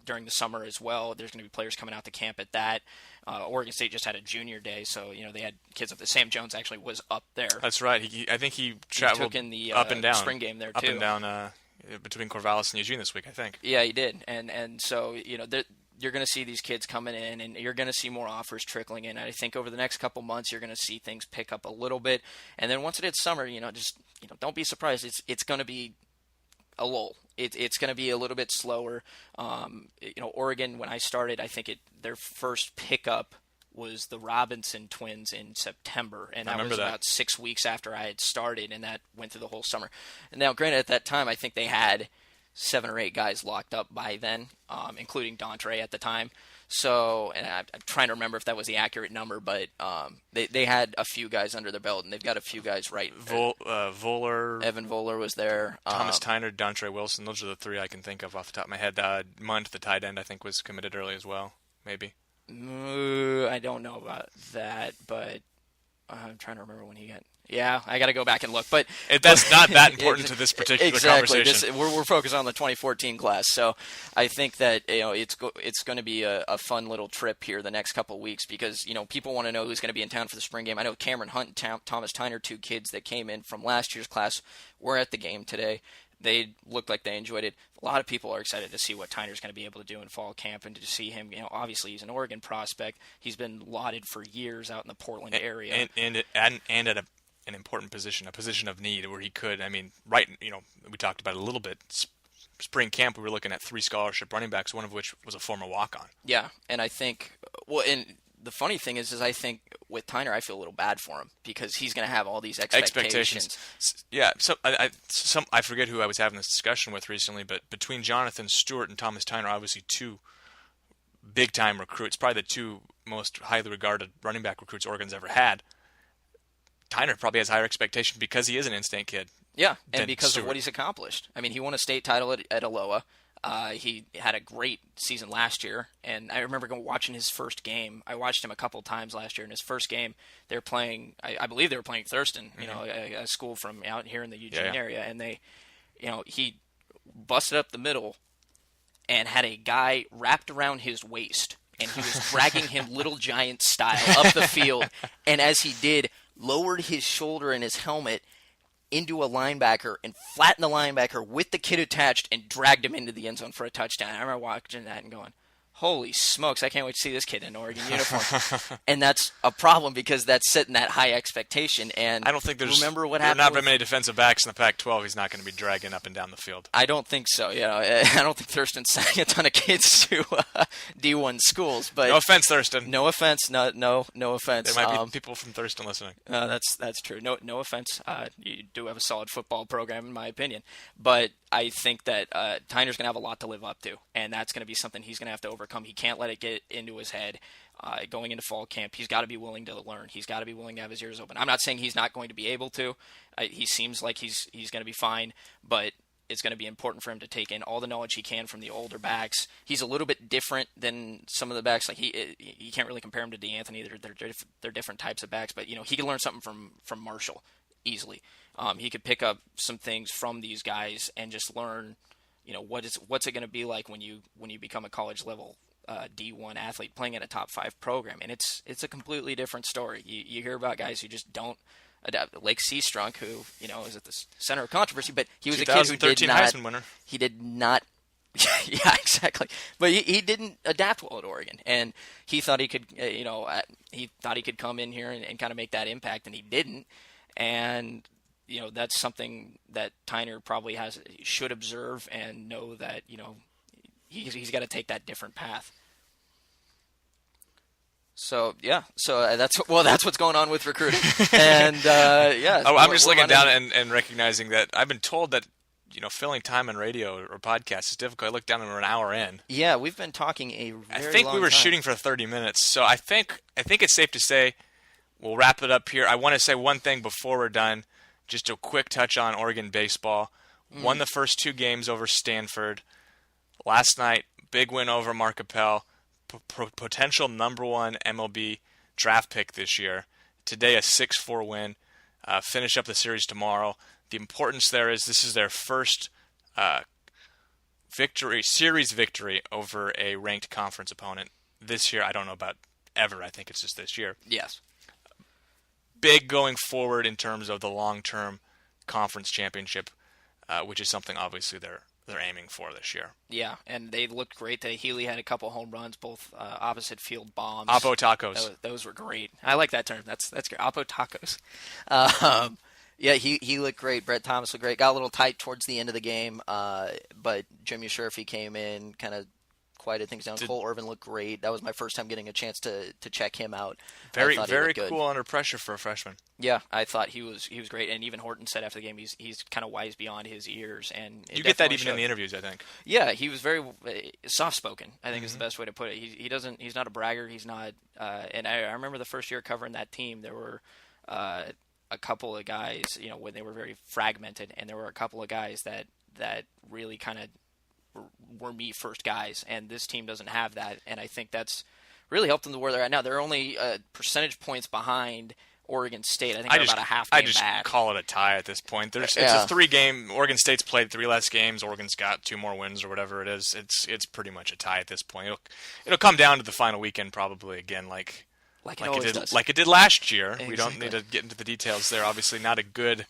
Speaker 1: during the summer as well. There's going to be players coming out to camp at that. Oregon State just had a junior day, so they had kids up there. Sam Jones actually was up there.
Speaker 2: That's right. I think he traveled
Speaker 1: in the
Speaker 2: up and down
Speaker 1: spring game there
Speaker 2: up
Speaker 1: too.
Speaker 2: And down between Corvallis and Eugene this week, I think.
Speaker 1: Yeah, he did, and so you're going to see these kids coming in, and you're going to see more offers trickling in. I think over the next couple months, you're going to see things pick up a little bit, and then once it hits summer, don't be surprised. It's going to be a lull. It's going to be a little bit slower. Oregon, when I started, I think their first pickup was the Robinson twins in September, and that was about 6 weeks after I had started, and that went through the whole summer. And now, granted, at that time, I think they had 7 or 8 guys locked up by then, including Dontre at the time. So, and I'm trying to remember if that was the accurate number, but they had a few guys under their belt, and they've got a few guys right.
Speaker 2: Voller.
Speaker 1: Evan Voller was there.
Speaker 2: Thomas Tyner, Dontre Wilson. Those are the 3 I can think of off the top of my head. Munt, the tight end, I think was committed early as well, maybe.
Speaker 1: I don't know about that, but I'm trying to remember when he got. Yeah, I got to go back and look, but
Speaker 2: that's not that important to this particular conversation.
Speaker 1: We're focused on the 2014 class, so I think that it's going to be a fun little trip here the next couple of weeks because people want to know who's going to be in town for the spring game. I know Cameron Hunt and Thomas Tyner, 2 kids that came in from last year's class, were at the game today. They looked like they enjoyed it. A lot of people are excited to see what Tyner's going to be able to do in fall camp and to see him. Obviously he's an Oregon prospect. He's been lauded for years out in the Portland area,
Speaker 2: and at an important position, a position of need where he could. I mean, we talked about it a little bit. Spring camp, we were looking at 3 scholarship running backs, one of which was a former walk-on.
Speaker 1: Yeah, and I think and the funny thing is I think with Tyner, I feel a little bad for him because he's going to have all these expectations.
Speaker 2: Yeah, so I forget who I was having this discussion with recently, but between Jonathan Stewart and Thomas Tyner, obviously 2 big-time recruits, probably the 2 most highly regarded running back recruits Oregon's ever had. Tyner probably has higher expectation because he is an in-state kid.
Speaker 1: Yeah, and because of what he's accomplished. I mean, he won a state title at Aloha. He had a great season last year, and I remember watching his first game. I watched him a couple times last year. In his first game, they're playing. I believe they were playing Thurston, a school from out here in the Eugene area, and they, he busted up the middle and had a guy wrapped around his waist, and he was dragging him Little Giant style up the field, and as he did, lowered his shoulder and his helmet into a linebacker and flattened the linebacker with the kid attached and dragged him into the end zone for a touchdown. I remember watching that and going, holy smokes, I can't wait to see this kid in an Oregon uniform. And that's a problem because that's setting that high expectation. And
Speaker 2: I don't think there are
Speaker 1: happened
Speaker 2: not very many defensive backs in the Pac-12 he's not going to be dragging up and down the field.
Speaker 1: I don't think so. I don't think Thurston's sending a ton of kids to D1 schools. But
Speaker 2: no offense, Thurston.
Speaker 1: No offense. No offense.
Speaker 2: There might be people from Thurston listening.
Speaker 1: That's true. No offense. You do have a solid football program, in my opinion. But I think that Tyner's going to have a lot to live up to, and that's going to be something he's going to have to overcome. He can't let it get into his head going into fall camp. He's got to be willing to learn. He's got to be willing to have his ears open. I'm not saying he's not going to be able to. He seems like he's going to be fine, but it's going to be important for him to take in all the knowledge he can from the older backs. He's a little bit different than some of the backs. Like you can't really compare him to DeAnthony. They're different types of backs, but he can learn something from Marshall easily. He could pick up some things from these guys and just learn, what's it going to be like when you become a college level D1 athlete playing in a top 5 program, and it's a completely different story. You hear about guys who just don't adapt. Lake Seastrunk, who is at the center of controversy, but he was a kid who did not.
Speaker 2: Heisman winner.
Speaker 1: He did not. Yeah, exactly. But he didn't adapt well at Oregon, and he thought he could. He thought he could come in here and kind of make that impact, and he didn't. And that's something that Tyner probably should observe and know that he's got to take that different path. So that's what's going on with recruiting. And
Speaker 2: I'm just looking down and recognizing that I've been told that filling time on radio or podcast is difficult. I looked down and we're an hour in.
Speaker 1: Yeah, we've been talking a very long time.
Speaker 2: I think we were shooting for 30 minutes, so I think it's safe to say we'll wrap it up here. I want to say one thing before we're done. Just a quick touch on Oregon baseball. Won the first 2 games over Stanford. Last night, big win over Markapel. Potential number 1 MLB draft pick this year. Today, a 6-4 win. Finish up the series tomorrow. The importance there is this is their first series victory over a ranked conference opponent this year. I don't know about ever. I think it's just this year.
Speaker 1: Yes.
Speaker 2: Big going forward in terms of the long-term conference championship, which is something obviously they're aiming for this year.
Speaker 1: Yeah, and they looked great. Healy had a couple home runs, both opposite field bombs.
Speaker 2: Oppo tacos.
Speaker 1: Those were great. I like that term. That's great. Oppo tacos. Yeah, he looked great. Brett Thomas looked great. Got a little tight towards the end of the game, but Jim Yashurfi came in, kind of quieted things down. Cole Irvin looked great. That was my first time getting a chance to check him out.
Speaker 2: Very cool under pressure for a freshman.
Speaker 1: Yeah, I thought he was great. And even Horton said after the game he's kind of wise beyond his ears. And
Speaker 2: you get that even in the interviews, I think.
Speaker 1: Yeah, he was very soft spoken. I think is the best way to put it. He's not a bragger. He's not. And I remember the first year covering that team, there were a couple of guys, when they were very fragmented, and there were a couple of guys that really kind of were me first guys, and this team doesn't have that, and I think that's really helped them to where they're at now. They're only percentage points behind Oregon State. I think they're about a half game back.
Speaker 2: I just call it a tie at this point. It's a 3-game. Oregon State's played 3 less games. Oregon's got 2 more wins or whatever it is. It's pretty much a tie at this point. It'll come down to the final weekend probably again, like it did last year. Exactly. We don't need to get into the details there. Obviously, not a good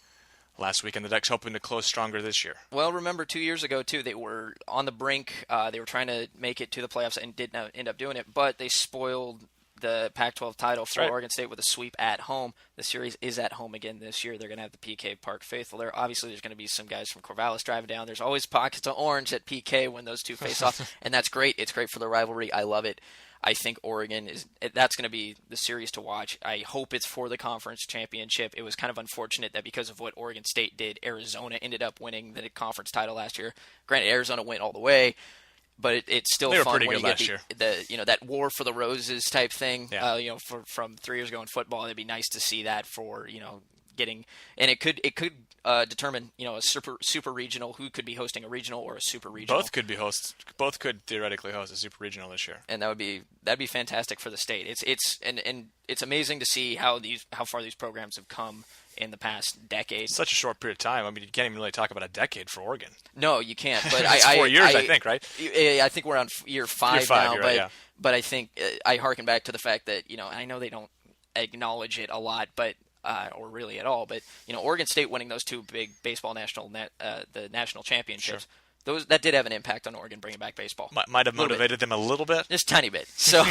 Speaker 2: last weekend. The Ducks hoping to close stronger this year.
Speaker 1: Well, remember 2 years ago, too, they were on the brink. They were trying to make it to the playoffs and did not end up doing it, but they spoiled the Pac-12 title for Oregon State with a sweep at home. The series is at home again this year. They're going to have the PK Park faithful there. Obviously, there's going to be some guys from Corvallis driving down. There's always pockets of orange at PK when those two face off, and that's great. It's great for the rivalry. I love it. I think Oregon that's going to be the series to watch. I hope it's for the conference championship. It was kind of unfortunate that because of what Oregon State did, Arizona ended up winning the conference title last year. Granted, Arizona went all the way, but it's still fun when you get that war for the roses type thing.
Speaker 2: Yeah.
Speaker 1: From 3 years ago in football, it'd be nice to see that for getting, and it could determine a super regional who could be hosting a regional or a super regional.
Speaker 2: Both could theoretically host a super regional this year,
Speaker 1: and that'd be fantastic for the state. It's amazing to see how far these programs have come in the past decade.
Speaker 2: Such a short period of time. I mean, you can't even really talk about a decade for Oregon.
Speaker 1: No, you can't. But
Speaker 2: it's 4 years, I think, right?
Speaker 1: I think we're on year 5 now.
Speaker 2: But right,
Speaker 1: but I think I harken back to the fact that I know they don't acknowledge it a lot, but or really at all. But Oregon State winning those 2 big baseball the national championships. Sure. that did have an impact on Oregon bringing back baseball.
Speaker 2: Might have motivated them a little bit.
Speaker 1: Just a tiny bit. So,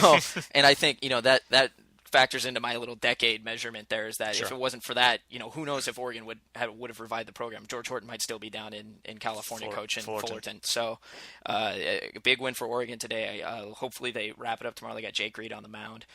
Speaker 1: and I think, that factors into my little decade measurement there, is that if it wasn't for that, who knows if Oregon would have revived the program. George Horton might still be down in California coaching Fullerton. So a big win for Oregon today. Hopefully they wrap it up tomorrow. They got Jake Reed on the mound.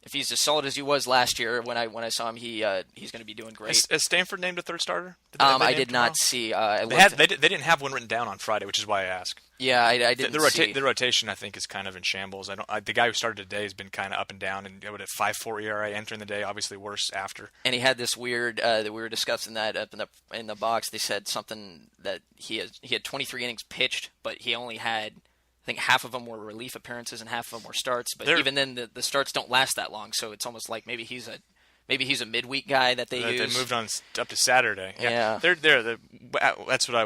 Speaker 1: If he's as solid as he was last year, when I saw him, he's going to be doing great.
Speaker 2: Is Stanford named a third starter?
Speaker 1: I did not see.
Speaker 2: They didn't have one written down on Friday, which is why I asked.
Speaker 1: Yeah, I didn't see.
Speaker 2: The rotation, I think, is kind of in shambles. The guy who started today has been kind of up and down, and with a 5.4 ERA entering the day, obviously worse after. And
Speaker 1: he had this weird that we were discussing that up in the box. They said something that he had 23 innings pitched, but he only had, I think, half of them were relief appearances and half of them were starts. But even then, the starts don't last that long, so it's almost like maybe he's a midweek guy that they use.
Speaker 2: They moved on up to Saturday.
Speaker 1: Yeah.
Speaker 2: That's what I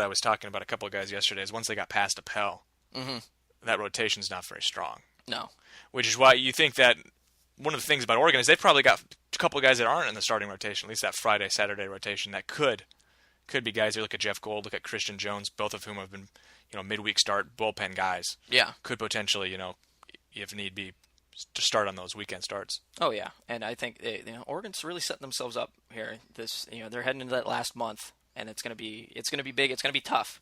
Speaker 2: was talking about a couple of guys yesterday. Is once they got past Appel, that rotation's not very strong.
Speaker 1: No.
Speaker 2: Which is why you think that one of the things about Oregon is they've probably got a couple of guys that aren't in the starting rotation, at least that Friday, Saturday rotation, that could be guys. You look at Jeff Gold, look at Christian Jones, both of whom have been, midweek start bullpen guys.
Speaker 1: Yeah.
Speaker 2: Could potentially, if need be, to start on those weekend starts.
Speaker 1: Oh yeah, and I think Oregon's really setting themselves up here. They're heading into that last month, and it's gonna be big. It's gonna be tough.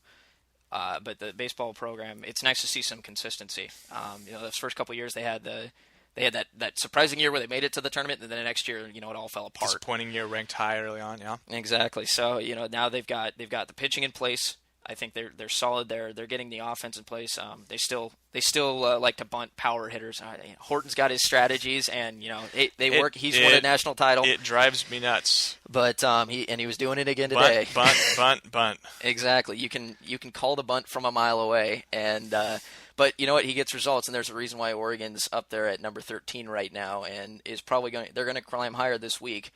Speaker 1: But the baseball program, it's nice to see some consistency. Those first couple of years they had that surprising year where they made it to the tournament, and then the next year, it all fell apart.
Speaker 2: Disappointing year, ranked high early on, yeah.
Speaker 1: Exactly. So now they've got the pitching in place. I think they're solid there. They're getting the offense in place. They still like to bunt power hitters. Horton's got his strategies, and they work. He's won a national title.
Speaker 2: It drives me nuts.
Speaker 1: But he was doing it again today.
Speaker 2: Bunt.
Speaker 1: Exactly. You can call the bunt from a mile away, and but you know what? He gets results, and there's a reason why Oregon's up there at number 13 right now, and is probably they're going to climb higher this week,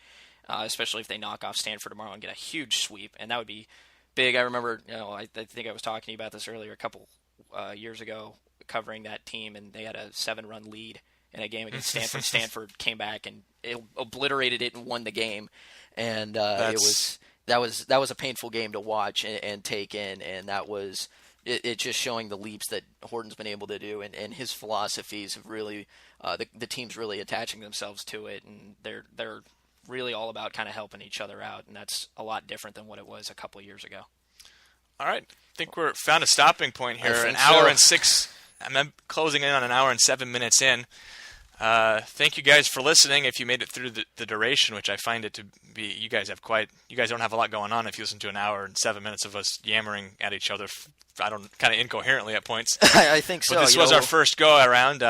Speaker 1: especially if they knock off Stanford tomorrow and get a huge sweep, and that would be big. I remember, I think I was talking to you about this earlier a couple years ago, covering that team, and they had a 7-run lead in a game against Stanford. Stanford came back and obliterated it and won the game, and that was a painful game to watch and take in, and that was it. Just showing the leaps that Horton's been able to do, and his philosophies have really the team's really attaching themselves to it, and they're really all about kind of helping each other out, and that's a lot different than what it was a couple of years ago.
Speaker 2: All right. I think we're found a stopping point here. An hour and 6. I'm closing in on an hour and 7 minutes in. Thank you guys for listening. If you made it through the duration, which I find it to be, you guys don't have a lot going on if you listen to an hour and 7 minutes of us yammering at each other. Kind of incoherently at points.
Speaker 1: I think so.
Speaker 2: But this was our first go around.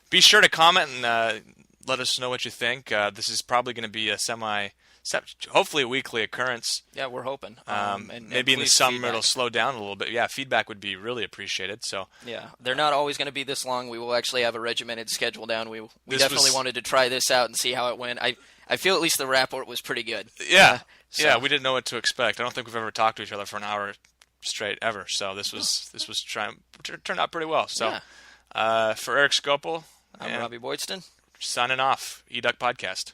Speaker 2: Be sure to comment and let us know what you think. This is probably going to be a hopefully a weekly occurrence.
Speaker 1: Yeah, we're hoping.
Speaker 2: And maybe in the summer it'll slow down a little bit. Yeah, feedback would be really appreciated. So
Speaker 1: yeah, they're not always going to be this long. We will actually have a regimented schedule down. We definitely wanted to try this out and see how it went. I feel at least the rapport was pretty good.
Speaker 2: Yeah, yeah, we didn't know what to expect. I don't think we've ever talked to each other for an hour straight ever. So this turned out pretty well. So for Erik Skopil,
Speaker 1: I'm Robby Boydstun.
Speaker 2: Signing off, eDuck Podcast.